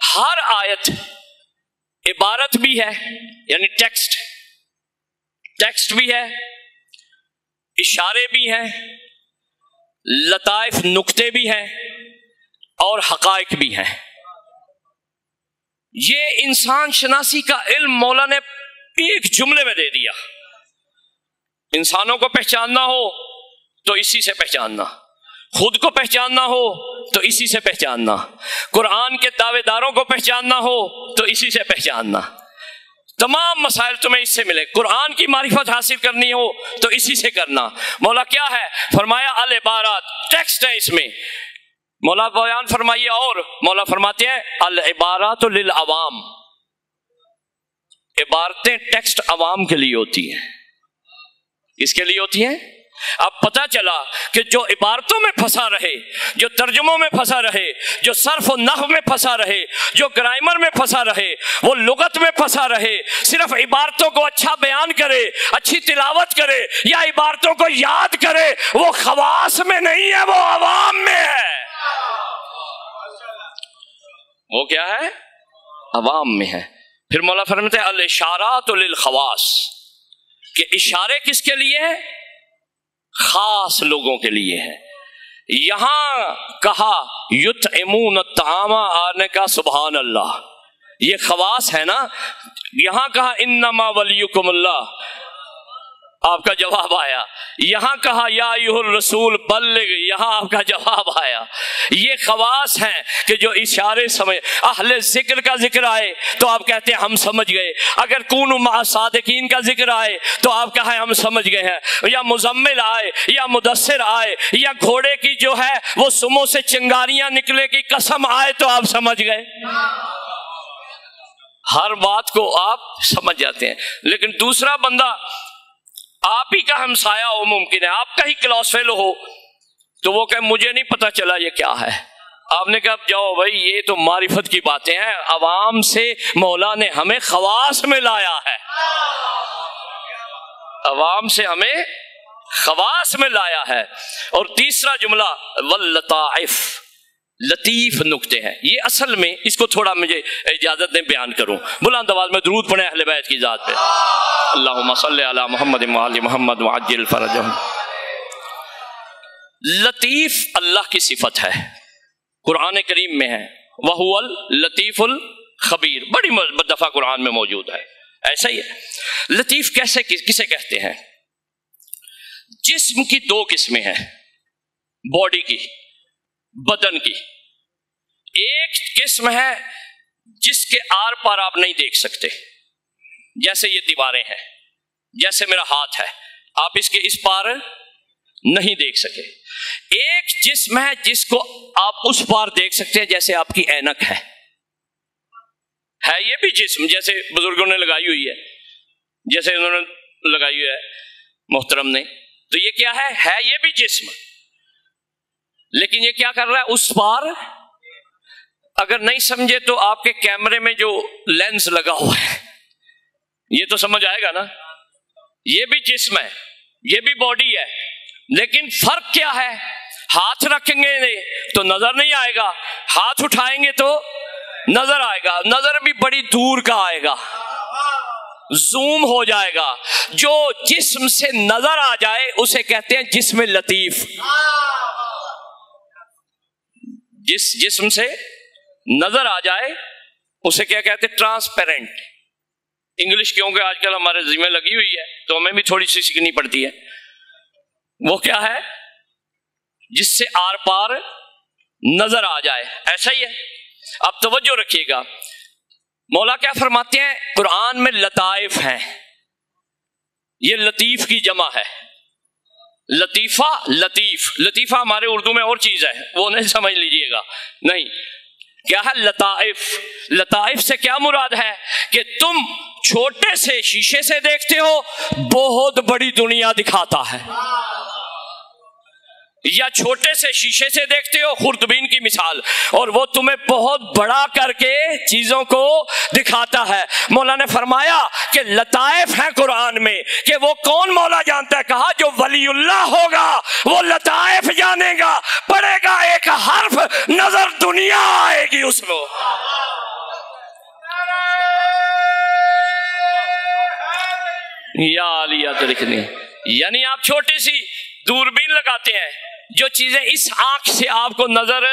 ہر آیت عبارت بھی ہے، یعنی ٹیکسٹ بھی ہے، اشارے بھی ہیں، لطائف نکتے بھی ہیں، اور حقائق بھی ہیں۔ یہ انسان شناسی کا علم مولا نے ایک جملے میں دے دیا۔ انسانوں کو پہچاننا ہو تو اسی سے پہچاننا، خود کو پہچاننا ہو تو اسی سے پہچاننا، قرآن کے دعوے داروں کو پہچاننا ہو تو اسی سے پہچاننا۔ تمام مسائل تمہیں اس سے ملے، قرآن کی معرفت حاصل کرنی ہو تو اسی سے کرنا۔ مولا کیا ہے؟ فرمایا العبارات، ٹیکسٹ ہے اس میں۔ مولا بیان فرمائیے، اور مولا فرماتے ہیں العبارات للعوام، عبارتیں ٹیکسٹ عوام کے لیے ہوتی ہیں۔ اس کے لیے ہوتی ہیں۔ اب پتہ چلا کہ جو عبارتوں میں پھنسا رہے، جو ترجموں میں پھنسا رہے، جو صرف و نحو میں پھنسا رہے، جو گرامر میں پھنسا رہے، وہ لغت میں پھنسا رہے، صرف عبارتوں کو اچھا بیان کرے، اچھی تلاوت کرے یا عبارتوں کو یاد کرے، وہ خواص میں نہیں ہے، وہ عوام میں ہے۔ وہ کیا ہے؟ عوام میں ہے۔ پھر مولا فرماتے ہیں الاشارات للخواص، کہ اشارے کس کے لیے ہیں؟ خاص لوگوں کے لیے ہے۔ یہاں کہا یطعمون الطعام، آنے کا سبحان اللہ، یہ خواص ہے نا۔ یہاں کہا انما ولیکم اللہ، آپ کا جواب آیا۔ یہاں کہا یا ایھا الرسول بلغ، یہاں آپ کا جواب آیا۔ یہ خواص ہیں کہ جو اشارے سمجھ، اہل ذکر کا ذکر آئے تو آپ کہتے ہیں ہم سمجھ گئے، اگر کونوا مع صادقین کا ذکر آئے تو آپ کہیں ہم سمجھ گئے ہیں، یا مزمل آئے یا مدثر آئے یا گھوڑے کی جو ہے وہ سموں سے چنگاریاں نکلے کی قسم آئے تو آپ سمجھ گئے۔ ہر بات کو آپ سمجھ جاتے ہیں۔ لیکن دوسرا بندہ آپ ہی کا ہمسایہ ہو، ممکن ہے آپ کا ہی کلاس فیلو ہو، تو وہ کہ مجھے نہیں پتا چلا یہ کیا ہے، آپ نے کہا جاؤ بھائی یہ تو معرفت کی باتیں ہیں، عوام سے مولا نے ہمیں خواص میں لایا ہے، عوام سے ہمیں خواص میں لایا ہے۔ اور تیسرا جملہ واللطائف، لطیف نکتے ہیں۔ یہ اصل میں اس کو تھوڑا مجھے اجازت دیں بیان کروں، بلند آواز میں درود پڑھیں اہل بیت کی ذات پہ، اللہم صلی علی محمد وآل محمد وعجل فرجہم۔ لطیف اللہ کی صفت ہے، قرآن کریم میں ہے، وَهُوَ اللطیف الخبیر، بڑی دفعہ قرآن میں موجود ہے۔ ایسا ہی ہے۔ لطیف کسے کہتے ہیں؟ جسم کی دو قسمیں ہیں، باڈی کی، بدن کی۔ ایک قسم ہے جس کے آر پار آپ نہیں دیکھ سکتے، جیسے یہ دیواریں ہیں، جیسے میرا ہاتھ ہے، آپ اس کے اس پار نہیں دیکھ سکے۔ ایک جسم ہے جس کو آپ اس پار دیکھ سکتے ہیں، جیسے آپ کی اینک ہے یہ بھی جسم، جیسے بزرگوں نے لگائی ہوئی ہے، جیسے انہوں نے لگائی ہوئی ہے محترم نے، تو یہ کیا ہے یہ بھی جسم، لیکن یہ کیا کر رہا ہے اس پار؟ اگر نہیں سمجھے تو آپ کے کیمرے میں جو لینس لگا ہوا ہے یہ تو سمجھ آئے گا نا، یہ بھی جسم ہے، یہ بھی باڈی ہے، لیکن فرق کیا ہے؟ ہاتھ رکھیں گے تو نظر نہیں آئے گا، ہاتھ اٹھائیں گے تو نظر آئے گا، نظر بھی بڑی دور کا آئے گا، زوم ہو جائے گا۔ جو جسم سے نظر آ جائے اسے کہتے ہیں جسم لطیف۔ جس جسم سے نظر آ جائے اسے کیا کہتے ہیں؟ ٹرانسپیرنٹ۔ انگلش کیونکہ آج کل ہمارے ذمہ لگی ہوئی ہے تو ہمیں بھی تھوڑی سی سیکھنی پڑتی ہے۔ وہ کیا ہے؟ جس سے آر پار نظر آ جائے، ایسا ہی ہے۔ اب توجہ رکھیے گا، مولا کیا فرماتے ہیں؟ قرآن میں لطائف ہیں، یہ لطیف کی جمع ہے، لطیفہ لطیف۔ لطیفہ ہمارے اردو میں اور چیز ہے، وہ نہیں سمجھ لیجئے گا، نہیں، کیا ہے لطائف؟ لطائف سے کیا مراد ہے؟ کہ تم چھوٹے سے شیشے سے دیکھتے ہو، بہت بڑی دنیا دکھاتا ہے، یا چھوٹے سے شیشے سے دیکھتے ہو، خوردبین کی مثال، اور وہ تمہیں بہت بڑا کر کے چیزوں کو دکھاتا ہے۔ مولا نے فرمایا کہ لطائف ہیں قرآن میں، کہ وہ کون مولا جانتا ہے؟ کہا جو ولی اللہ ہوگا وہ لطائف جانے گا، پڑھے گا ایک حرف نظر دنیا آئے گی اس میں۔ یا علی ادرکنی، یعنی آپ چھوٹی سی دوربین لگاتے ہیں، جو چیزیں اس آنکھ سے آپ کو نظر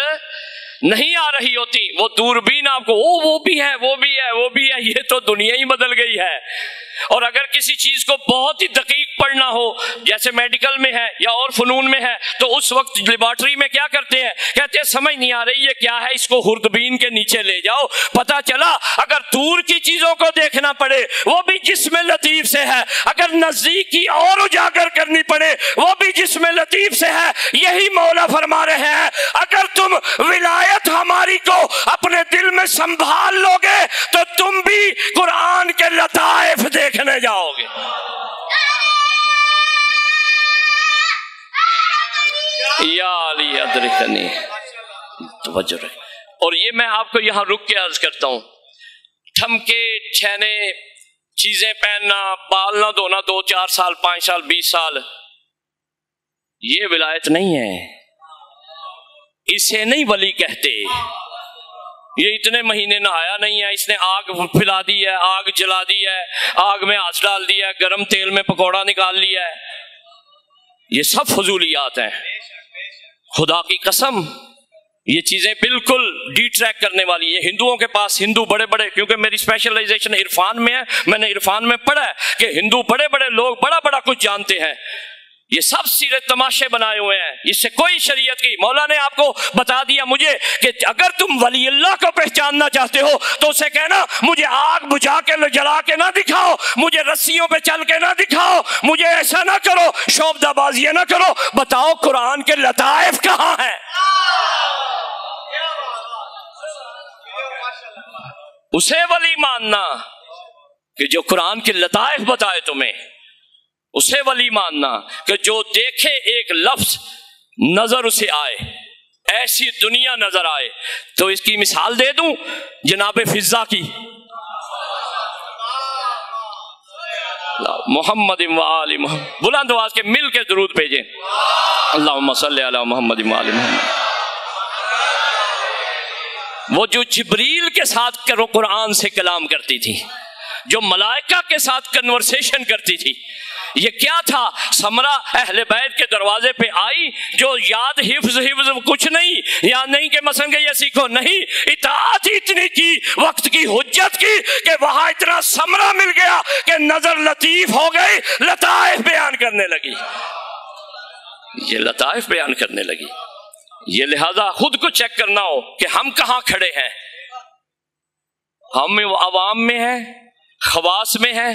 نہیں آ رہی ہوتی، وہ دوربین آپ کو وہ بھی ہے، وہ بھی ہے، وہ بھی ہے، یہ تو دنیا ہی بدل گئی ہے۔ اور اگر کسی چیز کو بہت ہی دقیق پڑھنا ہو، جیسے میڈیکل میں ہے یا اور فنون میں ہے، تو اس وقت لیبارٹری میں کیا کرتے ہیں؟ کہتے ہیں سمجھ نہیں آ رہی یہ کیا ہے، اس کو خوردبین کے نیچے لے جاؤ، پتا چلا اگر دور کی چیزوں کو دیکھنا پڑے وہ بھی جسم لطیف سے ہے، اگر نزدیک کی اور اجاگر کرنی پڑے وہ بھی جسم لطیف سے ہے۔ یہی مولا فرما رہے ہیں اگر تم ولایت ہماری کو اپنے دل میں سنبھال لو گے تو تم بھی قرآن کے لطائف دیکھنے جاؤ گے۔ یا علی ادرکنی، توجہ رہے۔ اور یہ میں آپ کو یہاں رک کے عرض کرتا ہوں، ٹھمکے چھینے چیزیں پہننا، بال نہ دھونا 2 4 سال 5 سال 20 سال، یہ ولایت نہیں ہے، اسے نہیں ولی کہتے۔ یہ اتنے مہینے نہایا نہیں ہے، اس نے آگ پھیلا دی ہے، آگ جلا دی ہے، آگ میں ہاتھ ڈال دیا ہے، گرم تیل میں پکوڑا نکال لیا ہے، یہ سب فضولیات ہیں۔ خدا کی قسم یہ چیزیں بالکل ڈی ٹریک کرنے والی ہیں۔ ہندوؤں کے پاس ہندو بڑے بڑے، کیونکہ میری اسپیشلائزیشن عرفان میں ہے، میں نے عرفان میں پڑھا ہے کہ ہندو بڑے بڑے لوگ بڑا بڑا کچھ جانتے ہیں، یہ سب سیرت تماشے بنائے ہوئے ہیں، اس سے کوئی شریعت کی۔ مولا نے آپ کو بتا دیا مجھے کہ اگر تم ولی اللہ کو پہچاننا چاہتے ہو تو اسے کہنا مجھے آگ بجھا کے جلا کے نہ دکھاؤ، مجھے رسیوں پہ چل کے نہ دکھاؤ، مجھے ایسا نہ کرو، شوبدہ بازیاں نہ کرو، بتاؤ قرآن کے لطائف کہاں ہیں؟ اسے ولی ماننا کہ جو قرآن کے لطائف بتائے تمہیں، اسے ولی ماننا کہ جو دیکھے ایک لفظ نظر اسے آئے، ایسی دنیا نظر آئے تو اس کی مثال دے دوں جناب فضا کی، محمد و آل محمد، بلند آواز کے مل کے درود بھیجیں، اللہم صلی علی محمد و آل محمد۔ وہ جو جبریل کے ساتھ قرآن سے کلام کرتی تھی، جو ملائکہ کے ساتھ کنورسیشن کرتی تھی، یہ کیا تھا؟ سمرہ اہل بیت کے دروازے پہ آئی، جو یاد حفظ کچھ نہیں، یا نہیں کہ مثلا کہ یہ سیکھو، نہیں، اطاعت اتنی کی، وقت کی حجت کی کہ وہاں اتنا سمرہ مل گیا کہ نظر لطیف ہو گئی، لطائف بیان کرنے لگی، یہ لطائف بیان کرنے لگی۔ یہ لہذا خود کو چیک کرنا ہو کہ ہم کہاں کھڑے ہیں، ہم عوام میں ہیں، خواص میں ہیں،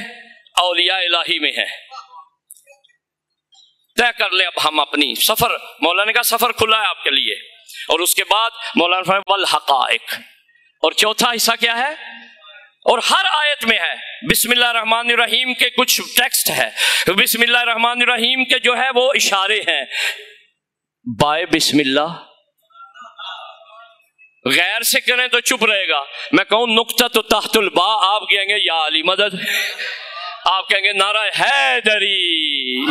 اولیاء الہی میں ہیں۔ طے کر لیں اب ہم اپنی سفر، مولانا نے کہا سفر کھلا ہے آپ کے لیے، اور اس کے بعد مولانا فرمایا والحقائق، اور چوتھا حصہ کیا ہے؟ اور ہر آیت میں ہے بسم اللہ الرحمن الرحیم کے کچھ ٹیکسٹ ہے، بسم اللہ الرحمن الرحیم کے جو ہے وہ اشارے ہیں، بائے بسم اللہ، غیر سے کریں تو چپ رہے گا، میں کہوں نقطہ تو تحت البا، آپ کہیں گے یا علی مدد، آپ کہیں گے نعرہ حیدری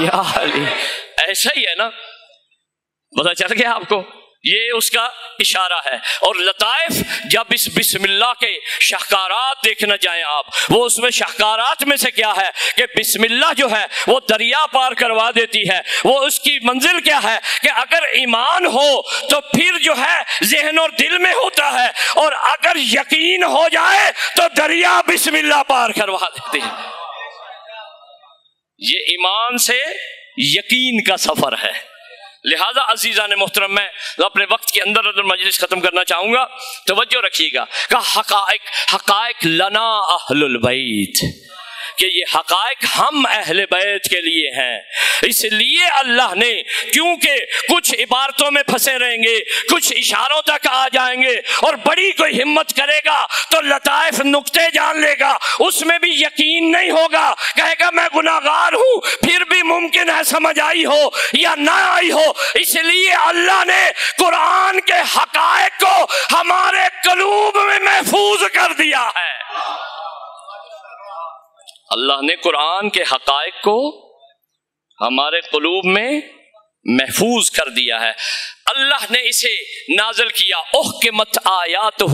یا علی، ایسا ہی ہے نا، پتہ چل گیا آپ کو، یہ اس کا اشارہ ہے۔ اور لطائف جب اس بسم اللہ کے شاہکارات دیکھنا چاہیں آپ، وہ اس میں شاہکارات میں سے کیا ہے کہ بسم اللہ جو ہے وہ دریا پار کروا دیتی ہے۔ وہ اس کی منزل کیا ہے کہ اگر ایمان ہو تو پھر جو ہے ذہن اور دل میں ہوتا ہے، اور اگر یقین ہو جائے تو دریا بسم اللہ پار کروا دیتی ہے۔ یہ ایمان سے یقین کا سفر ہے۔ لہذا عزیزان محترم، میں اپنے وقت کے اندر مجلس ختم کرنا چاہوں گا، توجہ رکھیے گا کہ حقائق لنا اہل البیت، کہ یہ حقائق ہم اہل بیت کے لیے ہیں۔ اس لیے اللہ نے، کیونکہ کچھ عبارتوں میں پھنسے رہیں گے، کچھ اشاروں تک آ جائیں گے، اور بڑی کوئی ہمت کرے گا تو لطائف نقطے جان لے گا، اس میں بھی یقین نہیں ہوگا، کہے گا میں گناہگار ہوں، پھر بھی ممکن ہے سمجھ آئی ہو یا نہ آئی ہو۔ اس لیے اللہ نے قرآن کے حقائق کو ہمارے قلوب میں محفوظ کر دیا ہے۔ اللہ نے قرآن کے حقائق کو ہمارے قلوب میں محفوظ کر دیا ہے۔ اللہ نے اسے نازل کیا، احکمت آیاتہ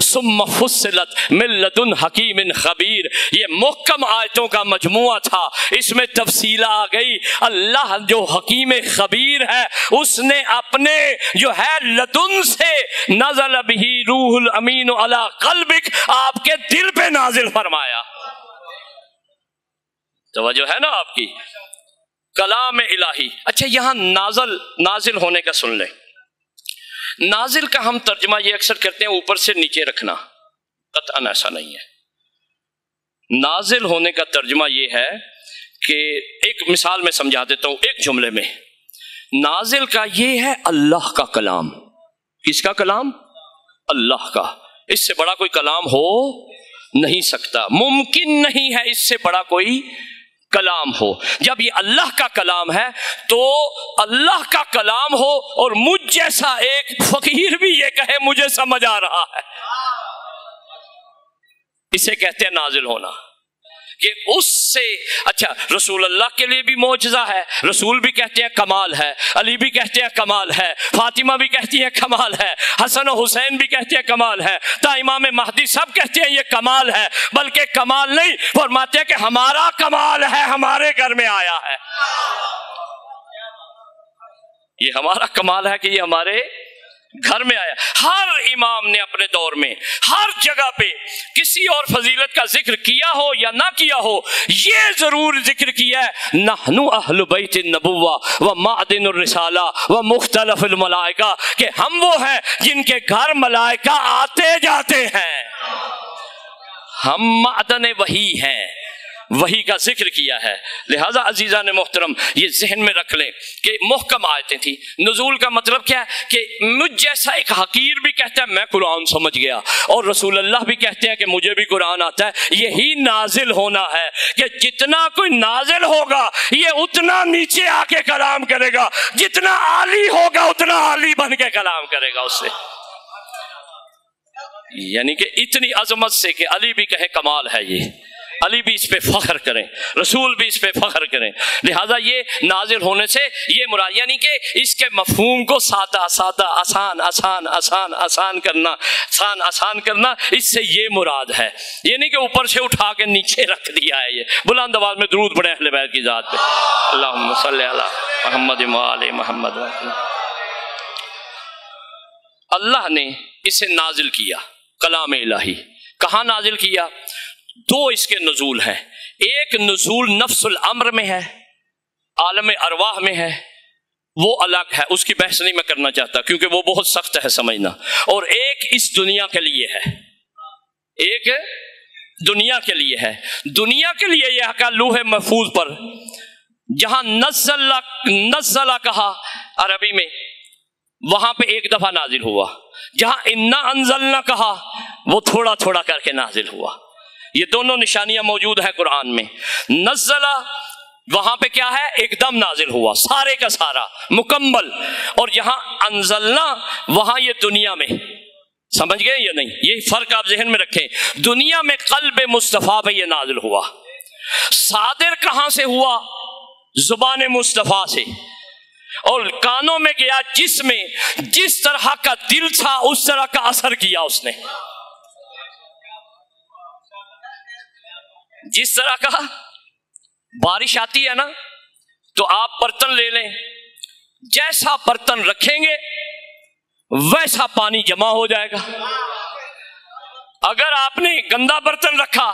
ثم فصلت من لدن حکیم خبیر، یہ محکم آیتوں کا مجموعہ تھا، اس میں تفصیل آ گئی۔ اللہ جو حکیم خبیر ہے، اس نے اپنے جو ہے لدن سے نزل بہ روح الامین علی قلبک، آپ کے دل پہ نازل فرمایا۔ توجہ ہے نا آپ کی، کلام الہی۔ اچھا یہاں نازل ہونے کا سن لیں۔ نازل کا ہم ترجمہ یہ اکثر کرتے ہیں اوپر سے نیچے رکھنا، قطعاً ایسا نہیں ہے۔ نازل ہونے کا ترجمہ یہ ہے کہ ایک مثال میں سمجھا دیتا ہوں ایک جملے میں۔ نازل کا یہ ہے اللہ کا کلام۔ کس کا کلام؟ اللہ کا۔ اس سے بڑا کوئی کلام ہو نہیں سکتا، ممکن نہیں ہے اس سے بڑا کوئی کلام ہو۔ جب یہ اللہ کا کلام ہے تو اللہ کا کلام ہو، اور مجھ جیسا ایک فقیر بھی یہ کہے مجھے سمجھ آ رہا ہے، اسے کہتے ہیں نازل ہونا۔ کہ اس سے اچھا رسول اللہ کے لیے بھی معجزہ ہے، رسول بھی کہتے ہیں کمال ہے، علی بھی کہتے ہیں کمال ہے، فاطمہ بھی کہتی ہے کمال ہے، حسن و حسین بھی کہتے ہیں کمال ہے، تا امام مہدی سب کہتے ہیں یہ کمال ہے، بلکہ کمال نہیں، فرماتے ہیں کہ ہمارا کمال ہے، ہمارے گھر میں آیا ہے۔ یہ ہمارا کمال ہے کہ یہ ہمارے گھر میں آیا۔ ہر امام نے اپنے دور میں ہر جگہ پہ کسی اور فضیلت کا ذکر کیا ہو یا نہ کیا ہو، یہ ضرور ذکر کیا ہے نحنو اہل بیت النبوہ و معدن الرسالہ و مختلف الملائکہ، کہ ہم وہ ہیں جن کے گھر ملائکہ آتے جاتے ہیں، ہم معدن وحی ہیں، وحی کا ذکر کیا ہے۔ لہٰذا عزیزان محترم یہ ذہن میں رکھ لیں کہ محکم آیتیں تھیں۔ نزول کا مطلب کیا ہے کہ مجھ جیسا ایک حقیر بھی کہتا ہے میں قرآن سمجھ گیا، اور رسول اللہ بھی کہتے ہیں کہ مجھے بھی قرآن آتا ہے۔ یہی نازل ہونا ہے کہ جتنا کوئی نازل ہوگا یہ اتنا نیچے آ کے کلام کرے گا، جتنا عالی ہوگا اتنا عالی بن کے کلام کرے گا اس سے، یعنی کہ اتنی عظمت سے کہ علی بھی کہے کمال ہے یہ، علی بھی اس پہ فخر کریں، رسول بھی اس پہ فخر کریں۔ لہٰذا یہ نازل ہونے سے یہ مراد، یعنی کہ اس کے مفہوم کو سادہ سادہ آسان آسان آسان آسان کرنا، آسان کرنا، اس سے یہ مراد ہے، یہ نہیں کہ اوپر سے اٹھا کے نیچے رکھ دیا ہے۔ یہ بلند آواز میں درود پڑھیں اہل بیت کی ذات پہ، اللہم صلی علی محمد وآل محمد۔ اللہ نے اسے نازل کیا، کلام الہی کہاں نازل کیا؟ دو اس کے نزول ہیں، ایک نزول نفس الامر میں ہے، عالم ارواح میں ہے، وہ الگ ہے، اس کی بحث نہیں میں کرنا چاہتا کیونکہ وہ بہت سخت ہے سمجھنا، اور ایک اس دنیا کے لیے ہے، ایک دنیا کے لیے ہے۔ دنیا کے لیے یہ کہ لوح محفوظ پر جہاں نزلہ کہا عربی میں، وہاں پہ ایک دفعہ نازل ہوا، جہاں انا انزلنا کہا وہ تھوڑا تھوڑا کر کے نازل ہوا۔ یہ دونوں نشانیاں موجود ہیں قرآن میں۔ نزلہ وہاں پہ کیا ہے؟ ایک دم نازل ہوا، سارے کا سارا مکمل، اور یہاں انزلنا وہاں یہ دنیا میں، سمجھ گئے یا نہیں؟ یہ فرق آپ ذہن میں رکھیں، دنیا میں قلب مصطفیٰ پہ یہ نازل ہوا، صادر کہاں سے ہوا؟ زبان مصطفیٰ سے، اور کانوں میں گیا جس میں جس طرح کا دل تھا اس طرح کا اثر کیا اس نے، جس طرح کا بارش آتی ہے نا تو آپ برتن لے لیں، جیسا برتن رکھیں گے ویسا پانی جمع ہو جائے گا۔ اگر آپ نے گندا برتن رکھا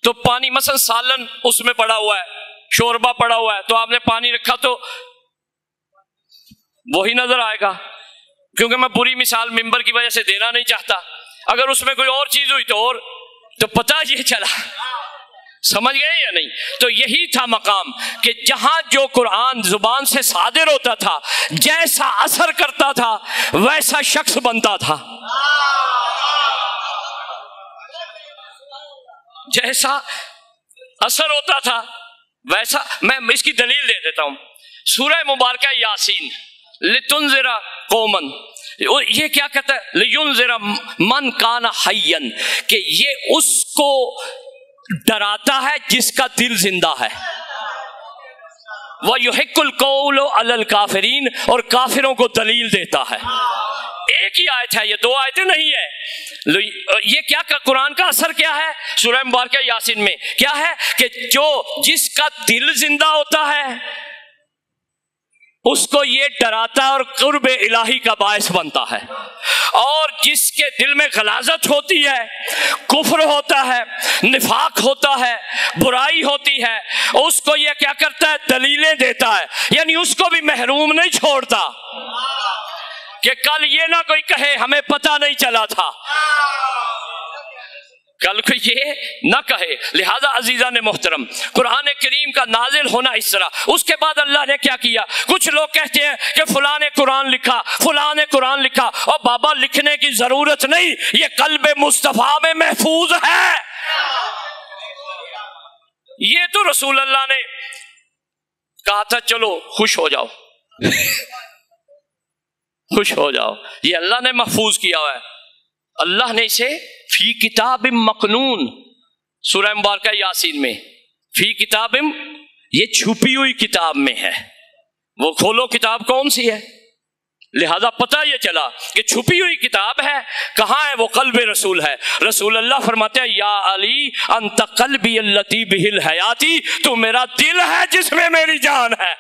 تو پانی، مثلا سالن اس میں پڑا ہوا ہے، شوربہ پڑا ہوا ہے، تو آپ نے پانی رکھا تو وہی نظر آئے گا، کیونکہ میں بری مثال ممبر کی وجہ سے دینا نہیں چاہتا، اگر اس میں کوئی اور چیز ہوئی تو پتہ یہ چلا، سمجھ گئے یا نہیں؟ تو یہی تھا مقام کہ جہاں جو قرآن زبان سے صادر ہوتا تھا، جیسا اثر کرتا تھا ویسا شخص بنتا تھا، جیسا اثر ہوتا تھا ویسا۔ میں اس کی دلیل دے دیتا ہوں، سورہ مبارکہ یاسین، لتنذر قوما، یہ کیا کہتا ہے؟ لینذر من کان حیا، کہ یہ اس کو ڈراتا ہے جس کا دل زندہ ہے، وَيُحِقُّ الْقَوْلُ عَلَى الْكَافِرِينَ، اور کافروں کو دلیل دیتا ہے۔ ایک ہی آیت ہے، یہ دو آیتیں نہیں ہے۔ یہ کیا قرآن کا اثر کیا ہے سورہ مبارکہ یاسین میں؟ کیا ہے کہ جس کا دل زندہ ہوتا ہے اس کو یہ ڈراتا ہے اور قرب الہی کا باعث بنتا ہے، اور جس کے دل میں غلاظت ہوتی ہے، کفر ہوتا ہے، نفاق ہوتا ہے، برائی ہوتی ہے، اس کو یہ کیا کرتا ہے؟ دلیلیں دیتا ہے، یعنی اس کو بھی محروم نہیں چھوڑتا کہ کل یہ نہ کوئی کہے ہمیں پتہ نہیں چلا تھا، کل کو یہ نہ کہے۔ لہذا عزیزان محترم، قرآن کریم کا نازل ہونا اس طرح۔ اس کے بعد اللہ نے کیا کیا؟ کچھ لوگ کہتے ہیں کہ فلاں نے قرآن لکھا، فلاں نے قرآن لکھا، اور بابا لکھنے کی ضرورت نہیں، یہ قلب مصطفیٰ میں محفوظ ہے۔ یہ تو رسول اللہ نے کہا تھا چلو خوش ہو جاؤ، خوش ہو جاؤ، یہ اللہ نے محفوظ کیا ہوا ہے۔ اللہ نے اسے فی کتاب مکنون، سورہ مبارکہ یاسین میں فی کتاب، یہ چھپی ہوئی کتاب میں ہے، وہ کھولو کتاب کون سی ہے، لہذا پتہ یہ چلا کہ چھپی ہوئی کتاب ہے۔ کہاں ہے وہ؟ قلب رسول ہے۔ رسول اللہ فرماتے ہیں یا علی انت قلبی التی بہ الحیاتی، تو میرا دل ہے جس میں میری جان ہے۔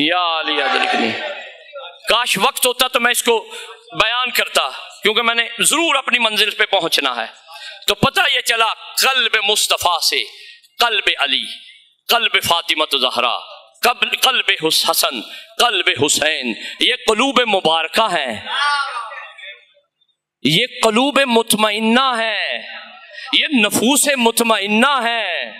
یا علی ادرکنی، کاش وقت ہوتا تو میں اس کو بیان کرتا، کیونکہ میں نے ضرور اپنی منزل پہ پہنچنا ہے۔ تو پتہ یہ چلا قلب مصطفیٰ سے قلب علی، قلب فاطمہ زہرا، قلب حسن، قلب حسین، یہ قلوب مبارکہ ہیں، یہ قلوب مطمئنہ ہے، یہ نفوس مطمئنہ ہے،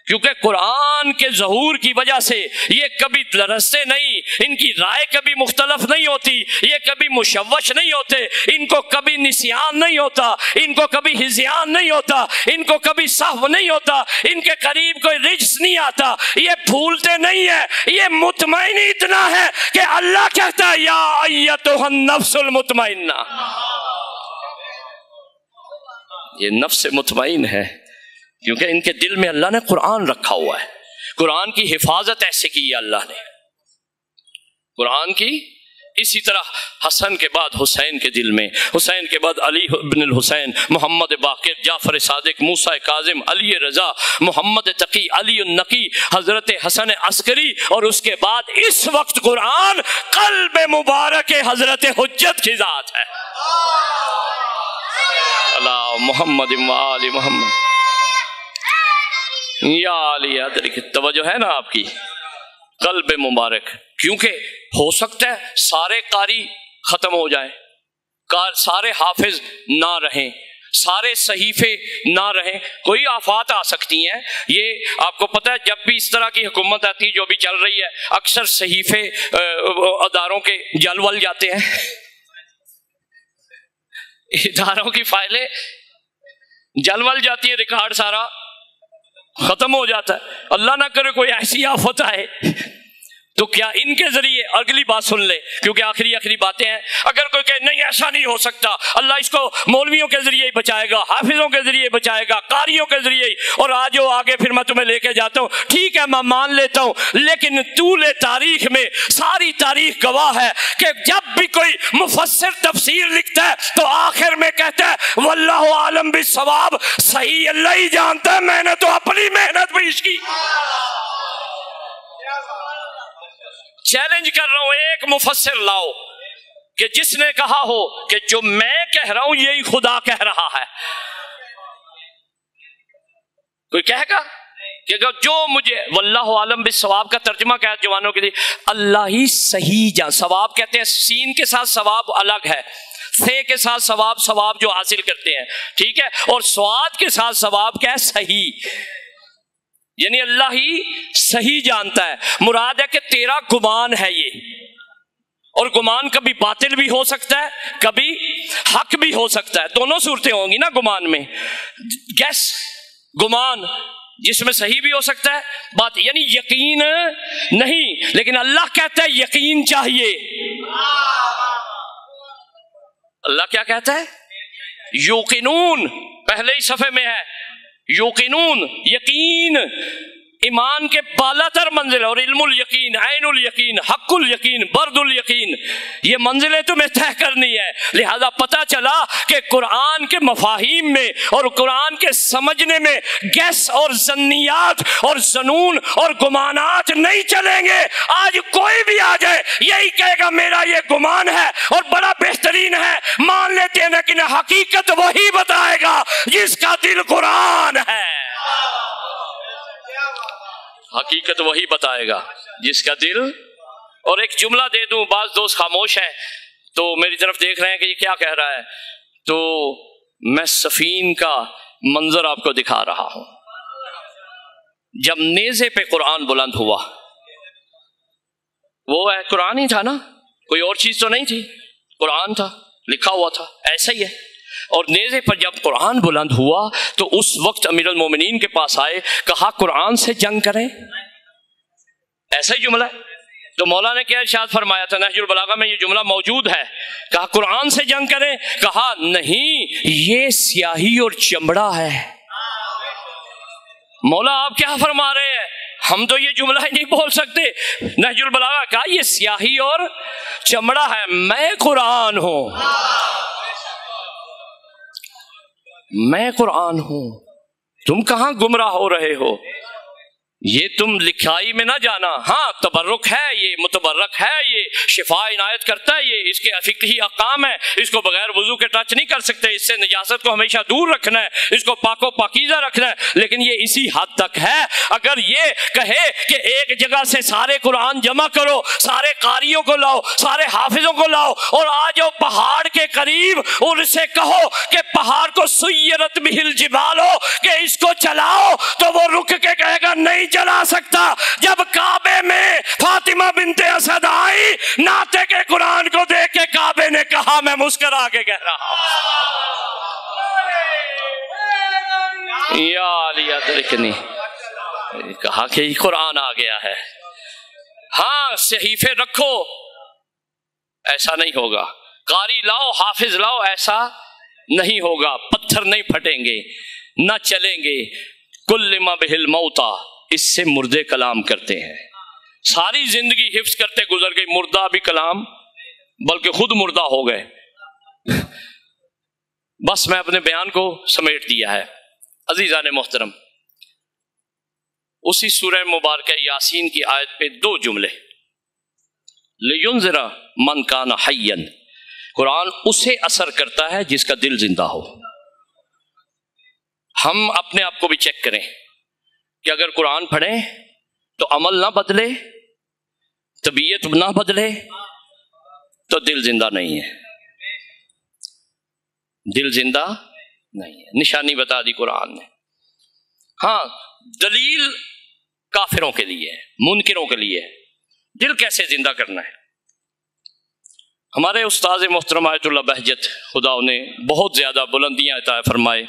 کیونکہ قرآن کے ظہور کی وجہ سے یہ کبھی لرزتے نہیں، ان کی رائے کبھی مختلف نہیں ہوتی، یہ کبھی مشوش نہیں ہوتے، ان کو کبھی نسیان نہیں ہوتا، ان کو کبھی ہذیان نہیں ہوتا، ان کو کبھی سہو نہیں ہوتا، ان کے قریب کوئی رجس نہیں آتا، یہ بھولتے نہیں ہیں، یہ مطمئن اتنا ہے کہ اللہ کہتا ہے یا ایتھا النفس المطمئنہ، یہ نفس مطمئن ہے کیونکہ ان کے دل میں اللہ نے قرآن رکھا ہوا ہے، قرآن کی حفاظت ایسے کی ہے اللہ نے، قرآن کی۔ اسی طرح حسن کے بعد حسین کے دل میں، حسین کے بعد علی بن الحسین، محمد باقر، جعفر صادق، موسیٰ کاظم، علی رضا، محمد تقی، علی النقی، حضرت حسن عسکری، اور اس کے بعد اس وقت قرآن قلب مبارک حضرت حجت کی ذات ہے۔ اللہ محمد و آل محمد، یا علی ادری کی توجہ ہے نا آپ کی، قلب مبارک، کیونکہ ہو سکتا ہے سارے قاری ختم ہو جائیں، سارے حافظ نہ رہیں، سارے صحیفے نہ رہیں، کوئی آفات آ سکتی ہیں۔ یہ آپ کو پتہ ہے جب بھی اس طرح کی حکومت آتی ہے جو بھی چل رہی ہے، اکثر صحیفے اداروں کے جل ول جاتے ہیں، اداروں کی فائلیں جل ول جاتی ہے، ریکارڈ سارا ختم ہو جاتا ہے۔ اللہ نہ کرے کوئی ایسی آفت آئے تو کیا ان کے ذریعے، اگلی بات سن لے کیونکہ آخری باتیں ہیں، اگر کوئی کہے نہیں ایسا نہیں ہو سکتا، اللہ اس کو مولویوں کے ذریعے ہی بچائے گا، حافظوں کے ذریعے بچائے گا، قاریوں کے ذریعے ہی، اور آج آگے پھر میں تمہیں لے کے جاتا ہوں، ٹھیک ہے میں مان لیتا ہوں، لیکن طول تاریخ میں ساری تاریخ گواہ ہے کہ جب بھی کوئی مفسر تفسیر لکھتا ہے تو آخر میں کہتا ہے واللہ عالم بالصواب، صحیح اللہ ہی جانتا ہے، میں نے تو اپنی محنت پیش کی۔ چیلنج کر رہا ہوں، ایک مفسر لاؤ کہ جس نے کہا ہو کہ جو میں کہہ رہا ہوں یہی خدا کہہ رہا ہے۔ کوئی کہے گا کہ جو مجھے واللہ عالم بالصواب کا ترجمہ کیا ہے جوانوں کے لیے، اللہ ہی صحیح جان، ثواب کہتے ہیں سین کے ساتھ ثواب الگ ہے، سے کے ساتھ ثواب جو حاصل کرتے ہیں، ٹھیک ہے، اور سواد کے ساتھ ثواب کیا ہے، صحیح، یعنی اللہ ہی صحیح جانتا ہے۔ مراد ہے کہ تیرا گمان ہے یہ، اور گمان کبھی باطل بھی ہو سکتا ہے، کبھی حق بھی ہو سکتا ہے، دونوں صورتیں ہوں گی نا گمان میں، گیس گمان جس میں صحیح بھی ہو سکتا ہے بات، یعنی یقین نہیں، لیکن اللہ کہتا ہے یقین چاہیے۔ اللہ کیا کہتا ہے؟ یوقنون، پہلے ہی صفحے میں ہے، یوقنون یقین، ایمان کے بالا تر منزل، اور علم الیقین، عین الیقین، حق الیقین، برد الیقین، یہ منزلیں تمہیں طے کرنی ہے۔ لہذا پتہ چلا کہ قرآن کے مفاہیم میں اور قرآن کے سمجھنے میں گیس اور ظنیات اور ظنون اور گمانات نہیں چلیں گے۔ آج کوئی بھی آ جائے یہی کہے گا میرا یہ گمان ہے اور بڑا بہترین ہے، مان لیتے ہیں، لیکن حقیقت وہی بتائے گا جس کا دل قرآن ہے، حقیقت وہی بتائے گا جس کا دل۔ اور ایک جملہ دے دوں، بعض دوست خاموش ہیں تو میری طرف دیکھ رہے ہیں کہ یہ کیا کہہ رہا ہے، تو میں صفین کا منظر آپ کو دکھا رہا ہوں۔ جب نیزے پہ قرآن بلند ہوا، وہ ہے قرآن ہی تھا نا، کوئی اور چیز تو نہیں تھی، قرآن تھا، لکھا ہوا تھا، ایسا ہی ہے۔ اور نیزے پر جب قرآن بلند ہوا تو اس وقت امیر المومنین کے پاس آئے، کہا قرآن سے جنگ کریں، ایسا ہی جملہ ہے۔ تو مولا نے کیا ارشاد فرمایا تھا، نہج البلاغہ میں یہ جملہ موجود ہے، کہا قرآن سے جنگ کریں، کہا نہیں یہ سیاہی اور چمڑا ہے۔ مولا آپ کیا فرما رہے ہیں، ہم تو یہ جملہ ہی نہیں بول سکتے۔ نہج البلاغہ کہا یہ سیاہی اور چمڑا ہے، میں قرآن ہوں، میں قرآن ہوں، تم کہاں گمراہ ہو رہے ہو۔ یہ تم لکھائی میں نہ جانا، ہاں تبرک ہے، یہ متبرک ہے، یہ شفا عنایت کرتا ہے، یہ اس کے فقہی احکام ہے، اس کو بغیر وضو کے ٹچ نہیں کر سکتے، اس سے نجاست کو ہمیشہ دور رکھنا ہے، اس کو پاک و پاکیزہ رکھنا ہے، لیکن یہ اسی حد تک ہے۔ اگر یہ کہے کہ ایک جگہ سے سارے قرآن جمع کرو، سارے قاریوں کو لاؤ، سارے حافظوں کو لاؤ اور آ جاؤ پہاڑ کے قریب اور اسے کہو کہ پہاڑ کو سیرت بہل جبال ہو کہ اس کو چلاؤ، تو وہ رک کے کہے گا نہیں چلا سکتا۔ جب کعبے میں فاطمہ بنت اسد آئی، ناطق کے قرآن کو دیکھ کے کعبے نے کہا، میں مسکرا کے کہہ رہا ہوں یا علی ادرکنی، کہا کہ یہ قرآن آ گیا ہے۔ ہاں صحیفے رکھو، ایسا نہیں ہوگا، قاری لاؤ، حافظ لاؤ، ایسا نہیں ہوگا، پتھر نہیں پھٹیں گے، نہ چلیں گے۔ کل ما بہل موتا، اس سے مردے کلام کرتے ہیں، ساری زندگی حفظ کرتے گزر گئی، مردہ بھی کلام، بلکہ خود مردہ ہو گئے۔ بس میں اپنے بیان کو سمیٹ دیا ہے۔ عزیزان محترم، اسی سورہ مبارکہ یاسین کی آیت پہ 2 جملے، لِيُنذِرَ مَنْ كَانَ حَيًّا، قرآن اسے اثر کرتا ہے جس کا دل زندہ ہو۔ ہم اپنے آپ کو بھی چیک کریں کہ اگر قرآن پڑھیں تو عمل نہ بدلے، طبیعت نہ بدلے، تو دل زندہ نہیں ہے، دل زندہ نہیں ہے۔ نشانی بتا دی قرآن نے۔ ہاں دلیل کافروں کے لیے، منکروں کے لیے، دل کیسے زندہ کرنا ہے۔ ہمارے استاذ محترم آیت اللہ بہجت، خدا انہیں بہت زیادہ بلندیاں عطا فرمائے،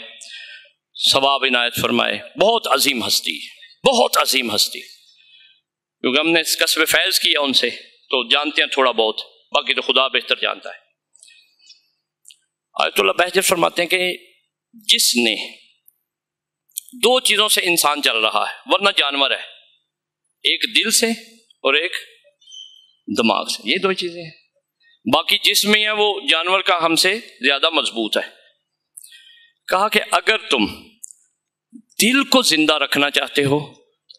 ثواب عنایت فرمائے، بہت عظیم ہستی، بہت عظیم ہستی، کیونکہ ہم نے کسب فیض کیا ان سے تو جانتے ہیں تھوڑا بہت، باقی تو خدا بہتر جانتا ہے۔ آیت اللہ بہجت فرماتے ہیں کہ جس نے 2 چیزوں سے انسان چل رہا ہے، ورنہ جانور ہے، ایک دل سے اور ایک دماغ سے، یہ 2 چیزیں ہیں، باقی جسم میں ہے وہ جانور کا ہم سے زیادہ مضبوط ہے۔ کہا کہ اگر تم دل کو زندہ رکھنا چاہتے ہو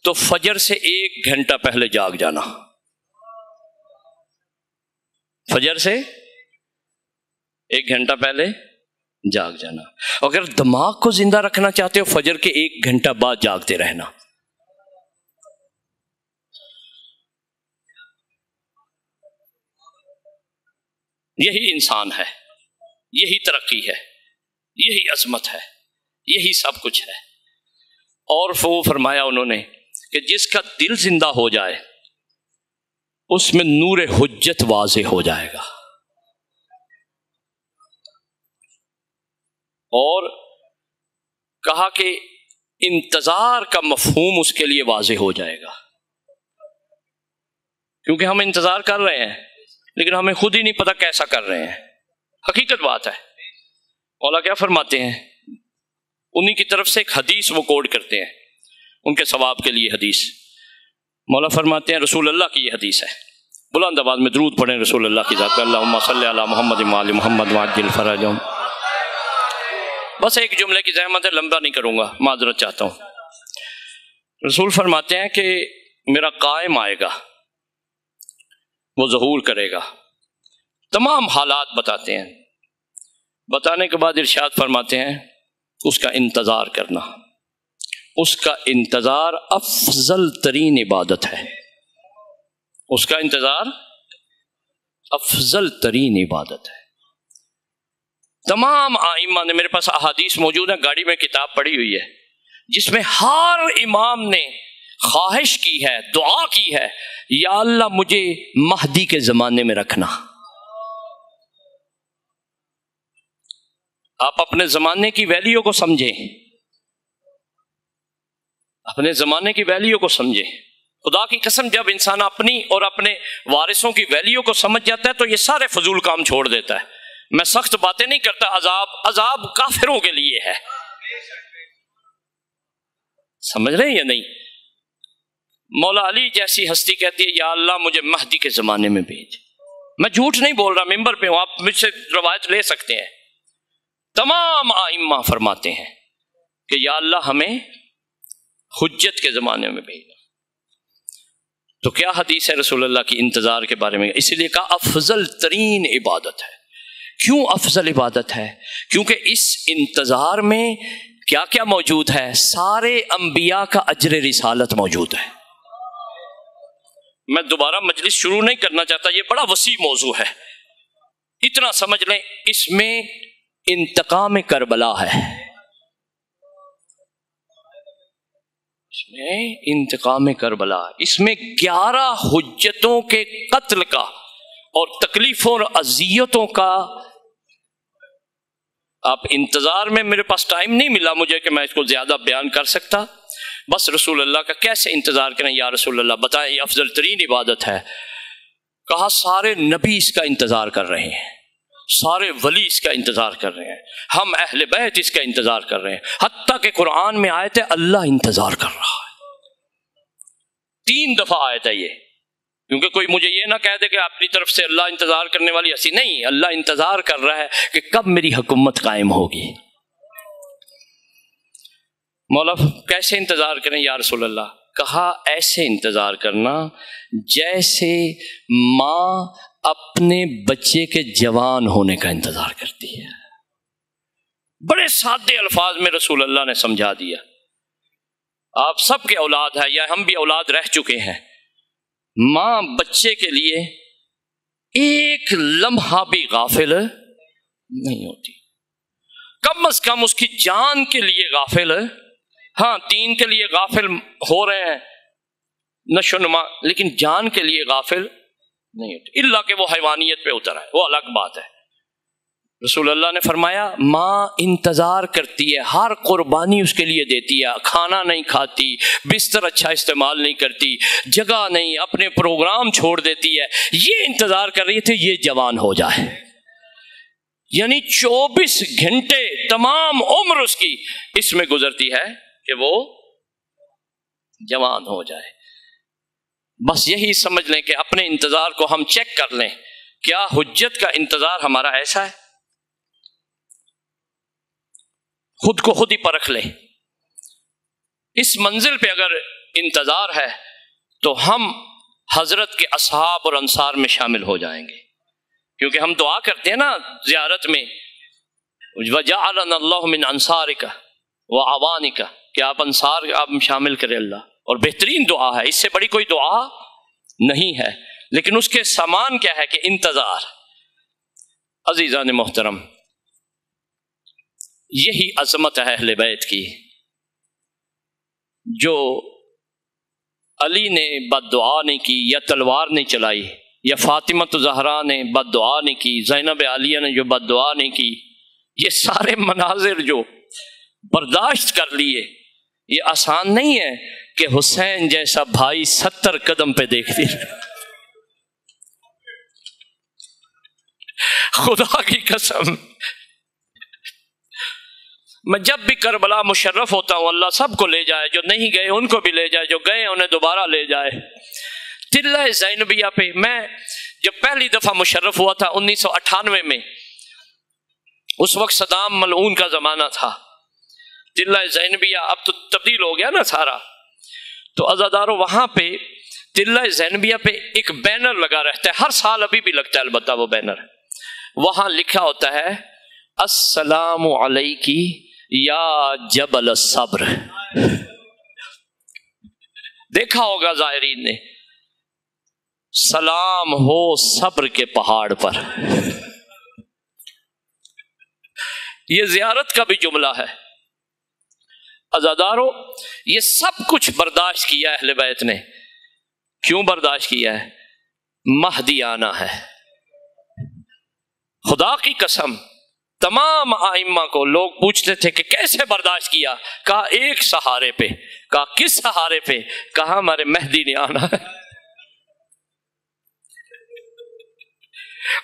تو فجر سے 1 گھنٹہ پہلے جاگ جانا، فجر سے 1 گھنٹہ پہلے جاگ جانا۔ اگر دماغ کو زندہ رکھنا چاہتے ہو فجر کے 1 گھنٹہ بعد جاگتے رہنا۔ یہی انسان ہے، یہی ترقی ہے، یہی عظمت ہے، یہی سب کچھ ہے۔ اور وہ فرمایا انہوں نے کہ جس کا دل زندہ ہو جائے اس میں نور حجت واضح ہو جائے گا، اور کہا کہ انتظار کا مفہوم اس کے لیے واضح ہو جائے گا، کیونکہ ہم انتظار کر رہے ہیں لیکن ہمیں خود ہی نہیں پتا کیسا کر رہے ہیں۔ حقیقت بات ہے۔ مولا کیا فرماتے ہیں، انہی کی طرف سے ایک حدیث وہ کوڈ کرتے ہیں ان کے ثواب کے لیے حدیث۔ مولا فرماتے ہیں رسول اللہ کی یہ حدیث ہے، بلند آواز میں درود پڑھیں رسول اللہ کی ذات پہ، اللہم صلی علی محمد وعلی محمد وعجل فرجہم۔ بس ایک جملے کی زحمت ہے، لمبا نہیں کروں گا، معذرت چاہتا ہوں۔ رسول فرماتے ہیں کہ میرا قائم آئے گا، وہ ظہور کرے گا، تمام حالات بتاتے ہیں، بتانے کے بعد ارشاد فرماتے ہیں اس کا انتظار کرنا، اس کا انتظار افضل ترین عبادت ہے، اس کا انتظار افضل ترین عبادت ہے۔ تمام ائمہ نے، میرے پاس احادیث موجود ہیں، گاڑی میں کتاب پڑھی ہوئی ہے جس میں ہر امام نے خواہش کی ہے، دعا کی ہے، یا اللہ مجھے مہدی کے زمانے میں رکھنا۔ آپ اپنے زمانے کی ویلیو کو سمجھیں، اپنے زمانے کی ویلیو کو سمجھیں۔ خدا کی قسم جب انسان اپنی اور اپنے وارثوں کی ویلیو کو سمجھ جاتا ہے تو یہ سارے فضول کام چھوڑ دیتا ہے۔ میں سخت باتیں نہیں کرتا، عذاب کافروں کے لیے ہے، سمجھ رہے ہیں یا نہیں؟ مولا علی جیسی ہستی کہتی ہے یا اللہ مجھے مہدی کے زمانے میں بھیج۔ میں جھوٹ نہیں بول رہا، ممبر پہ ہوں، آپ مجھ سے روایت لے سکتے ہیں۔ تمام ائمہ فرماتے ہیں کہ یا اللہ ہمیں حجت کے زمانے میں بھیجنا۔ تو کیا حدیث ہے رسول اللہ کی انتظار کے بارے میں؟ اسی لیے کہا افضل ترین عبادت ہے۔ کیوں افضل عبادت ہے؟ کیونکہ اس انتظار میں کیا کیا موجود ہے؟ سارے انبیاء کا اجر رسالت موجود ہے۔ میں دوبارہ مجلس شروع نہیں کرنا چاہتا، یہ بڑا وسیع موضوع ہے، اتنا سمجھ لیں اس میں انتقام کربلا ہے، اس میں انتقام کربلا، اس میں 11 حجتوں کے قتل کا اور تکلیفوں اور اذیتوں کا۔ آپ انتظار میں، میرے پاس ٹائم نہیں ملا مجھے کہ میں اس کو زیادہ بیان کر سکتا، بس رسول اللہ کا کیسے انتظار کریں یا رسول اللہ بتائیں، یہ افضل ترین عبادت ہے۔ کہا سارے نبی اس کا انتظار کر رہے ہیں، سارے ولی اس کا انتظار کر رہے ہیں، ہم اہل بیت اس کا انتظار کر رہے ہیں، حتیٰ کہ قرآن میں آیت ہے اللہ انتظار کر رہا ہے، 3 دفعہ آیت ہے یہ، کیونکہ کوئی مجھے یہ نہ کہہ دے کہ اپنی طرف سے اللہ انتظار کرنے والی ہنسی نہیں، اللہ انتظار کر رہا ہے کہ کب میری حکومت قائم ہوگی۔ مولا کیسے انتظار کریں یا رسول اللہ؟ کہا ایسے انتظار کرنا جیسے ماں اپنے بچے کے جوان ہونے کا انتظار کرتی ہے۔ بڑے سادے الفاظ میں رسول اللہ نے سمجھا دیا۔ آپ سب کے اولاد ہے یا ہم بھی اولاد رہ چکے ہیں، ماں بچے کے لیے ایک لمحہ بھی غافل نہیں ہوتی، کم از کم اس کی جان کے لیے غافل، ہاں دین کے لیے غافل ہو رہے ہیں نشو نما، لیکن جان کے لیے غافل نہیں ہوتی، الا کہ وہ حیوانیت پہ اتر ہے، وہ الگ بات ہے۔ رسول اللہ نے فرمایا ماں انتظار کرتی ہے، ہر قربانی اس کے لیے دیتی ہے، کھانا نہیں کھاتی، بستر اچھا استعمال نہیں کرتی، جگہ نہیں، اپنے پروگرام چھوڑ دیتی ہے، یہ انتظار کر رہی تھی یہ جوان ہو جائے، یعنی 24 گھنٹے تمام عمر اس کی اس میں گزرتی ہے کہ وہ جوان ہو جائے۔ بس یہی سمجھ لیں کہ اپنے انتظار کو ہم چیک کر لیں، کیا حجت کا انتظار ہمارا ایسا ہے؟ خود کو خود ہی پرکھ لیں۔ اس منزل پہ اگر انتظار ہے تو ہم حضرت کے اصحاب اور انصار میں شامل ہو جائیں گے، کیونکہ ہم دعا کرتے ہیں نا زیارت میں وَجَعَلَنَا اللَّهُ مِنْ أَنصَارِكَ وَعَوَانِكَ، کہ آپ انصار آپ شامل کرے اللہ، اور بہترین دعا ہے، اس سے بڑی کوئی دعا نہیں ہے، لیکن اس کے سامان کیا ہے کہ انتظار۔ عزیزان محترم، یہی عظمت ہے اہل بیت کی، جو علی نے بد دعا نہیں کی یا تلوار نہیں چلائی، یا فاطمہ زہرا نے بد دعا نہیں کی، زینب عالیہ نے جو بد دعا نہیں کی، یہ سارے مناظر جو برداشت کر لیے، یہ آسان نہیں ہے کہ حسین جیسا بھائی 70 قدم پہ دیکھتی، خدا کی قسم میں جب بھی کربلا مشرف ہوتا ہوں، اللہ سب کو لے جائے، جو نہیں گئے ان کو بھی لے جائے، جو گئے انہیں دوبارہ لے جائے۔ تلہ زینبیہ پہ میں جب پہلی دفعہ مشرف ہوا تھا 1998 میں، اس وقت صدام ملعون کا زمانہ تھا، تلہ زینبیہ اب تو تبدیل ہو گیا نا سارا، تو عزادارو وہاں پہ تلہ زینبیہ پہ ایک بینر لگا رہتا ہے، ہر سال ابھی بھی لگتا ہے البتہ وہ بینر، وہاں لکھا ہوتا ہے السلام علیکی یا جبل الصبر۔ دیکھا ہوگا زائرین نے، سلام ہو صبر کے پہاڑ پر، یہ زیارت کا بھی جملہ ہے۔ عزادارو یہ سب کچھ برداشت کیا اہل بیت نے، کیوں برداشت کیا ہے؟ مہدی آنا ہے۔ خدا کی قسم تمام ائمہ کو لوگ پوچھتے تھے کہ کیسے برداشت کیا، کہا ایک سہارے پہ، کہا کس سہارے پہ؟ کہا ہمارے مہدی نے آنا ہے۔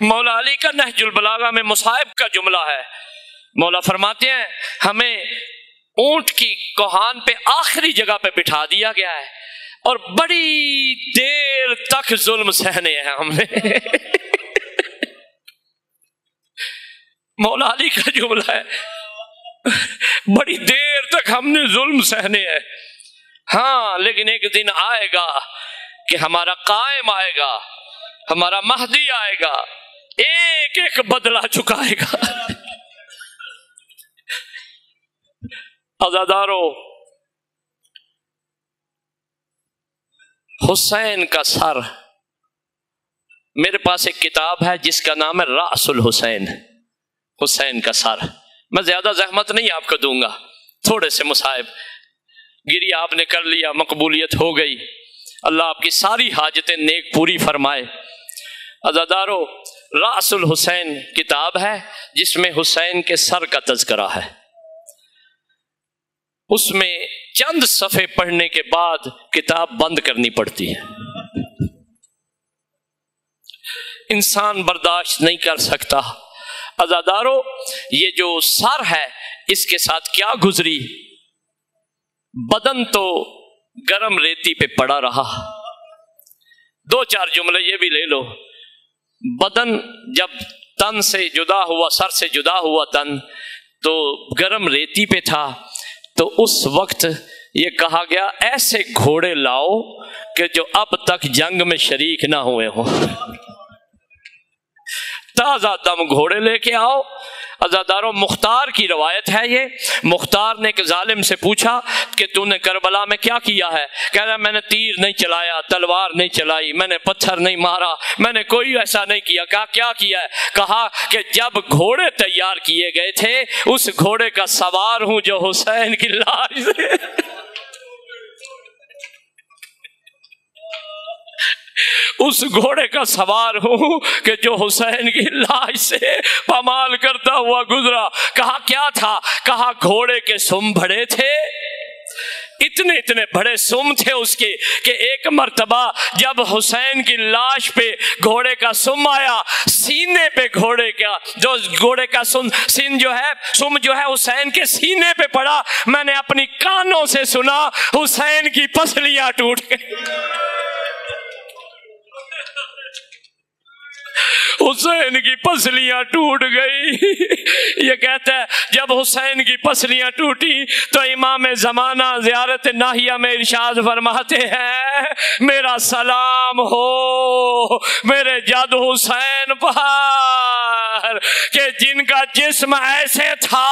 مولا علی کا نہج البلاغہ میں مصائب کا جملہ ہے، مولا فرماتے ہیں ہمیں اونٹ کی کوہان پہ آخری جگہ پہ بٹھا دیا گیا ہے اور بڑی دیر تک ظلم سہنے ہیں ہم نے۔ مولا علی کا جملہ ہے، بڑی دیر تک ہم نے ظلم سہنے ہیں، ہاں لیکن ایک دن آئے گا کہ ہمارا قائم آئے گا، ہمارا مہدی آئے گا، ایک ایک بدلہ چکائے گا۔ عزادارو، حسین کا سر، میرے پاس ایک کتاب ہے جس کا نام ہے رأس الحسین، حسین کا سر۔ میں زیادہ زحمت نہیں آپ کو دوں گا، تھوڑے سے مصائب گری آپ نے کر لیا، مقبولیت ہو گئی، اللہ آپ کی ساری حاجتیں نیک پوری فرمائے۔ عزادارو، رأس الحسین کتاب ہے جس میں حسین کے سر کا تذکرہ ہے۔ اس میں چند صفحے پڑھنے کے بعد کتاب بند کرنی پڑتی ہے، انسان برداشت نہیں کر سکتا۔ عزادارو، یہ جو سر ہے اس کے ساتھ کیا گزری، بدن تو گرم ریتی پہ پڑا رہا۔ دو چار جملے یہ بھی لے لو، بدن جب تن سے جدا ہوا، سر سے جدا ہوا تن تو گرم ریتی پہ تھا، تو اس وقت یہ کہا گیا ایسے گھوڑے لاؤ کہ جو اب تک جنگ میں شریک نہ ہوئے ہوں، تازہ دم گھوڑے لے کے آؤ۔ عزادارو، مختار کی روایت ہے یہ، مختار نے ایک ظالم سے پوچھا کہ تو نے کربلا میں کیا کیا ہے؟ کہہ رہا میں نے تیر نہیں چلایا، تلوار نہیں چلائی، میں نے پتھر نہیں مارا، میں نے کوئی ایسا نہیں کیا۔ کہا کیا کیا ہے؟ کہا کہ جب گھوڑے تیار کیے گئے تھے اس گھوڑے کا سوار ہوں جو حسین کی لاش سے اس گھوڑے کا سوار ہوں کہ جو حسین کی لاش سے پامال کرتا ہوا گزرا۔ کہا کیا تھا؟ کہا گھوڑے کے سم بڑے تھے، اتنے بڑے سم تھے اس کے کہ ایک مرتبہ جب حسین کی لاش پہ گھوڑے کا سم آیا، سینے پہ گھوڑے کا سم جو ہے حسین کے سینے پہ پڑا، میں نے اپنی کانوں سے سنا حسین کی پسلیاں ٹوٹ گئی۔ حسین کی پسلیاں ٹوٹ گئی۔ یہ کہتا ہے جب حسین کی پسلیاں ٹوٹی تو امام زمانہ زیارت ناہیہ میں ارشاد فرماتے ہیں میرا سلام ہو میرے جد حسین پر کہ جن کا جسم ایسے تھا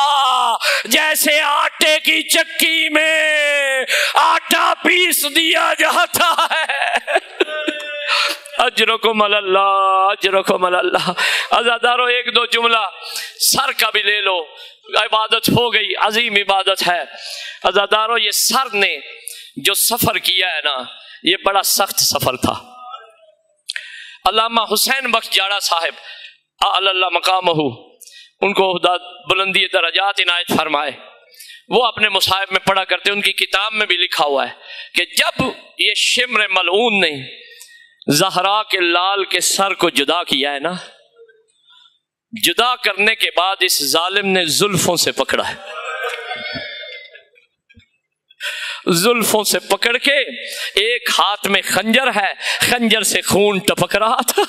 جیسے آٹے کی چکی میں آٹا پیس دیا جاتا ہے۔ اجرکم اللہ، اجرکم اللہ۔ عزادارو، ایک دو جملہ سر کا بھی لے لو، عبادت ہو گئی، عظیم عبادت ہے۔ عزادارو، یہ سر نے جو سفر کیا ہے نا، یہ بڑا سخت سفر تھا۔ علامہ حسین بخش جاڑا صاحب اعلی اللہ مقامہ، ان کو بلندی درجات عنایت فرمائے، وہ اپنے مصاحف میں پڑھا کرتے، ان کی کتاب میں بھی لکھا ہوا ہے کہ جب یہ شمر ملعون نے زہرا کے لال کے سر کو جدا کیا ہے نا، جدا کرنے کے بعد اس ظالم نے زلفوں سے پکڑا ہے، زلفوں سے پکڑ کے ایک ہاتھ میں خنجر ہے، خنجر سے خون ٹپک رہا تھا،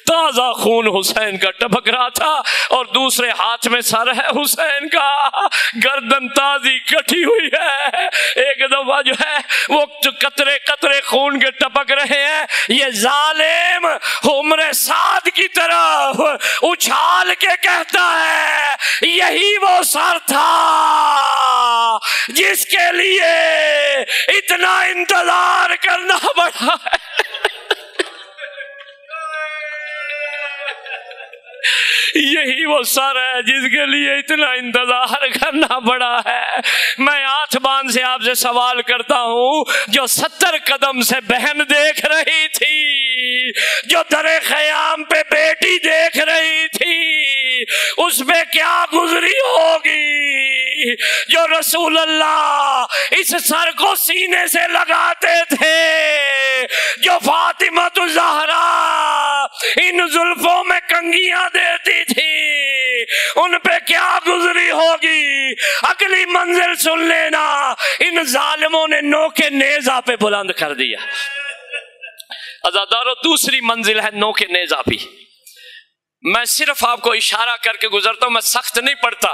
تازہ خون حسین کا ٹپک رہا تھا، اور دوسرے ہاتھ میں سر ہے حسین کا، گردن تازی کٹی ہوئی ہے۔ ایک دفعہ جو ہے وہ قطرے قطرے خون کے ٹپک رہے ہیں، یہ ظالم عمر سعد کی طرف اچھال کے کہتا ہے یہی وہ سر تھا جس کے لیے اتنا انتظار کرنا پڑا ہے۔ یہی وہ سر ہے جس کے لیے اتنا انتظار کرنا پڑا ہے۔ میں ہاتھ باندھ سے آپ سے سوال کرتا ہوں، جو 70 قدم سے بہن دیکھ رہی تھی، جو در خیام پہ بیٹی دیکھ رہی تھی، اس پہ کیا گزری ہوگی؟ جو رسول اللہ اس سر کو سینے سے لگاتے تھے، جو فاطمہ الزہرا ان زلفوں میں کنگیاں دیتی تھی، ان پہ کیا گزری ہوگی؟ اگلی منزل سن لینا، ان ظالموں نے نوکے نیزہ پہ بلند کر دیا۔ عزادارو، دوسری منزل ہے نوکے نیزہ بھی۔ میں صرف آپ کو اشارہ کر کے گزرتا ہوں، میں سخت نہیں پڑھتا۔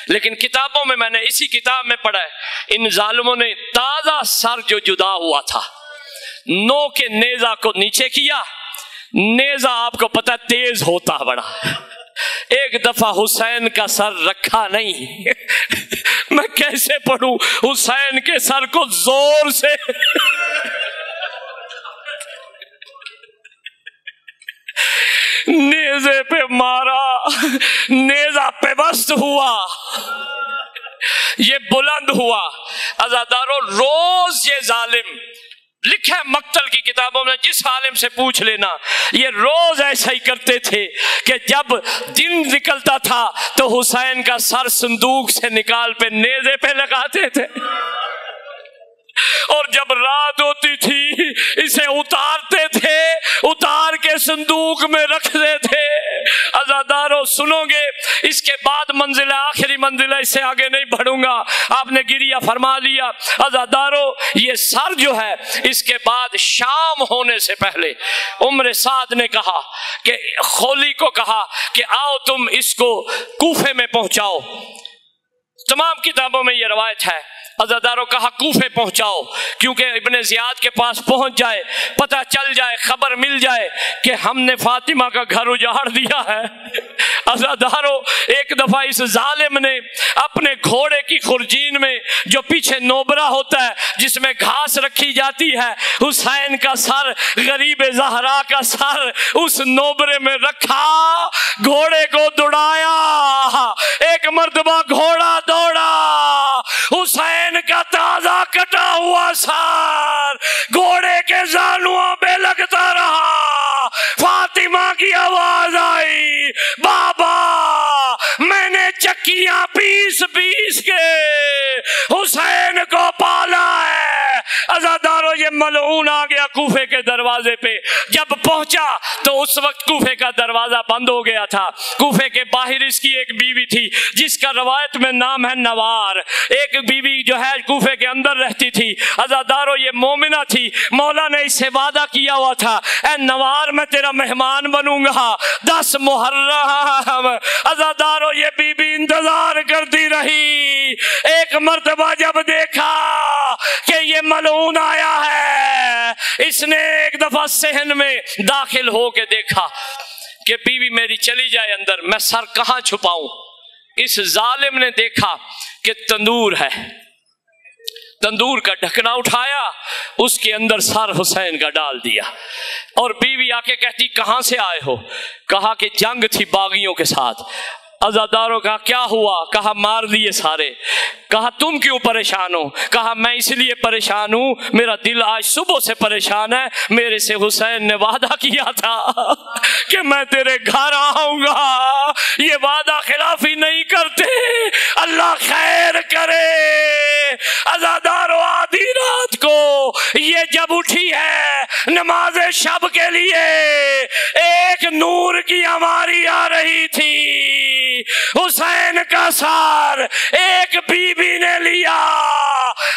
لیکن کتابوں میں نے اسی کتاب میں پڑھا ہے ان ظالموں نے تازہ سر جو جدا ہوا تھا نو کے نیزہ کو نیچے کیا. نیزہ آپ کو پتہ تیز ہوتا بڑا, ایک دفعہ حسین کا سر رکھا نہیں. میں کیسے پڑھوں حسین کے سر کو زور سے نیزے پہ مارا, نیزہ پہ بست ہوا, یہ بلند ہوا. عزادارو روز یہ ظالم لکھا ہے مقتل کی کتابوں میں, جس عالم سے پوچھ لینا, یہ روز ایسا ہی کرتے تھے کہ جب دن نکلتا تھا تو حسین کا سر صندوق سے نکال پہ نیزے پہ لگاتے تھے, اور جب رات ہوتی تھی اسے اتارتے تھے, اتار کے صندوق میں رکھتے تھے. عزادارو سنو گے اس کے بعد منزل آخری منزل ہے, اس سے آگے نہیں بڑھوں گا, آپ نے گریہ فرما لیا. عزادارو یہ سر جو ہے اس کے بعد شام ہونے سے پہلے عمر سعد نے کہا کہ خولی کو کہا کہ آؤ تم اس کو کوفے میں پہنچاؤ. تمام کتابوں میں یہ روایت ہے. عزاداروں کہا کوفے پہنچاؤ, کیونکہ ابن زیاد کے پاس پہنچ جائے, پتہ چل جائے, خبر مل جائے کہ ہم نے فاطمہ کا گھر اجاڑ دیا ہے. عزاداروں ایک دفعہ اس ظالم نے اپنے گھوڑے کی خرجین میں جو پیچھے نوبرا ہوتا ہے جس میں گھاس رکھی جاتی ہے, حسین کا سر, غریب زہرا کا سر اس نوبرے میں رکھا, گھوڑے کو دوڑایا. ایک مرتبہ گھوڑا دوڑا, حسین کا تازہ کٹا ہوا سر گھوڑے کے زانوؤں پہ لگتا رہا. فاطمہ کی آواز آئی, بابا میں نے چکیاں پیس پیس کے حسین کو پالا ہے. عزادارو یہ ملعون آ گیا کوفے کے دروازے پہ. جب پہنچا تو اس وقت کوفے کا دروازہ بند ہو گیا تھا. کوفے کے باہر اس کی ایک بیوی تھی جس کا روایت میں نام ہے نوار. ایک بیوی جو ہے کوفے کے اندر رہتی تھی. عزادارو یہ مومنہ تھی. مولا نے اس سے وعدہ کیا ہوا تھا, اے نوار میں تیرا مہمان بنوں گا 10 محرم. عزادارو یہ بیوی انتظار کرتی رہی. ایک مرتبہ جب دیکھا کہ یہ ملعون آیا ہے, اس نے ایک دفعہ صحن میں داخل ہو کے دیکھا کہ بیوی میری چلی جائے اندر, میں سر کہاں چھپاؤں. اس ظالم نے دیکھا کہ تندور ہے, تندور کا ڈھکنا اٹھایا, اس کے اندر سر حسین کا ڈال دیا. اور بیوی آ کے کہتی کہاں سے آئے ہو؟ کہا کہ جنگ تھی باغیوں کے ساتھ. عزاداروں کہا کیا ہوا؟ کہا مار دیے سارے. کہا تم کیوں پریشان ہو؟ کہا میں اس لیے پریشان ہوں, میرا دل آج صبح سے پریشان ہے. میرے سے حسین نے وعدہ کیا تھا کہ میں تیرے گھر آؤں گا, یہ وعدہ خلافی نہیں کرتے, اللہ خیر کرے. عزادارو آدھی رات کو یہ جب اٹھی ہے نماز شب کے لیے, ایک نور کی ہماری آ رہی تھی. حسین کا سار ایک بی بی نے لیا.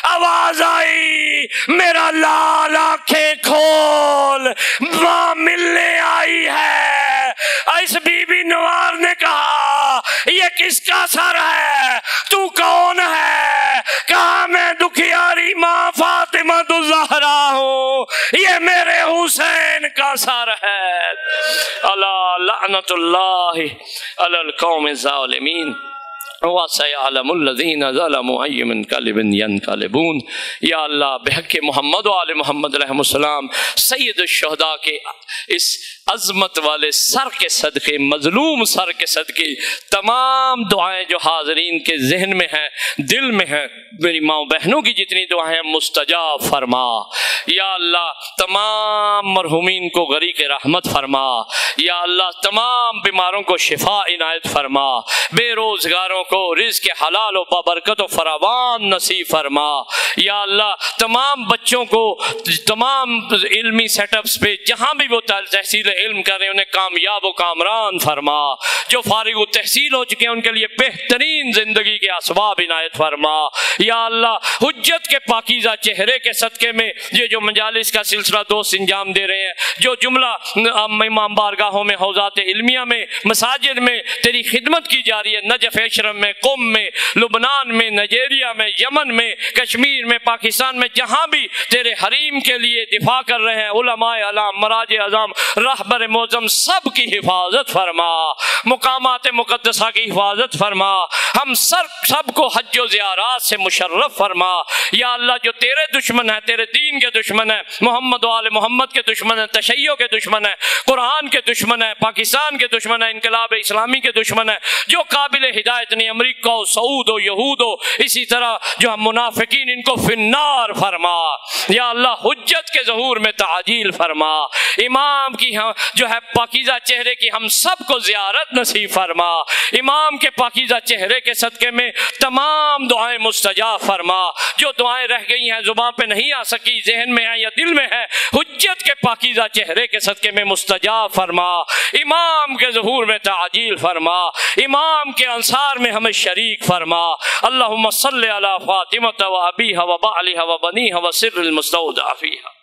آواز آئی میرا لال آنکھیں کھول, ماں ملنے آئی ہے. اس بی بی نوار نے کہا یہ کس کا سر ہے, تو کون ہے؟ کہا میں دکھیاری ماں فاطمہ الزہرا ہوں, یہ میرے حسین کا سر ہے. اللہ لعنت اللہ علی القوم الظالمین وَسَيَعْلَمُ الَّذِينَ ظَلَمُوا أَيُّ مُنْقَلِبٍ يَنْقَلِبُونَ. یا اللہ بحق محمد و آل محمد علیہ السلام سید الشہداء کے اس عظمت والے سر کے صدقے, مظلوم سر کے صدقے, تمام دعائیں جو حاضرین کے ذہن میں ہیں, دل میں ہیں, میری ماں بہنوں کی جتنی دعائیں مستجاب فرما. یا اللہ تمام مرحومین کو غریق رحمت فرما. یا اللہ تمام بیماروں کو شفا عنایت فرما. بے روزگاروں کو رزق حلال و بابرکت و فراوان نصیب فرما. یا اللہ تمام بچوں کو تمام علمی سیٹ اپس پہ جہاں بھی وہ تحصیل علم کر رہے ہیں انہیں کامیاب و کامران فرما. جو فارغ و تحصیل ہو چکے ہیں ان کے لیے بہترین زندگی کے اسباب عنایت فرما. یا اللہ حجت کے پاکیزہ چہرے کے صدقے میں یہ جو مجالس کا سلسلہ دوست انجام دے رہے ہیں, جو جملہ امام بارگاہوں میں, حوزات علمیہ میں, مساجد میں تیری خدمت کی جا رہی ہے, نجف اشرم بیلجیم میں، قم میں، لبنان میں، نائجیریا میں، یمن میں، کشمیر میں، پاکستان میں، جہاں بھی تیرے حریم کے لیے دفاع کر رہے ہیں، علماء اعلام، مراجع اعظام، رہبر معظم، سب کی حفاظت فرما، مقامات مقدسہ کی حفاظت فرما، ہم سب کو حج و زیارات سے مشرف فرما یا اللہ۔ جو تیرے دشمن ہیں، تیرے دین کے دشمن ہیں، محمد و آل محمد کے دشمن ہیں، تشیع کے دشمن ہیں، قرآن کے دشمن ہیں، پاکستان کے دشمن ہیں، انقلاب اسلامی کے دشمن ہیں، جو قابل ہدایت نہیں، امریکہ ہو، سعود ہو، یہود ہو، اسی طرح جو ہم منافقین، ان کو فی النار فرما یا اللہ۔ حجت کے ظہور میں تعجیل فرما، امام کی جو ہے پاکیزہ چہرے کی ہم سب کو زیارت نصیب فرما، امام کے پاکیزہ چہرے کے صدقے میں تمام دعائیں مستجاب فرما، جو دعائیں رہ گئی ہیں زبان پہ نہیں آ سکی، ذہن میں ہیں یا دل میں ہیں، حجت کے پاکیزہ چہرے کے صدقے میں مستجاب فرما، امام کے ظہور میں تعجیل فرما، امام کے انصار میں ہمیں شریک فرما۔ اللہم صلی علی فاطمہ و ابیہا و بعلہا و بنیہا و سر المستودع فیہا۔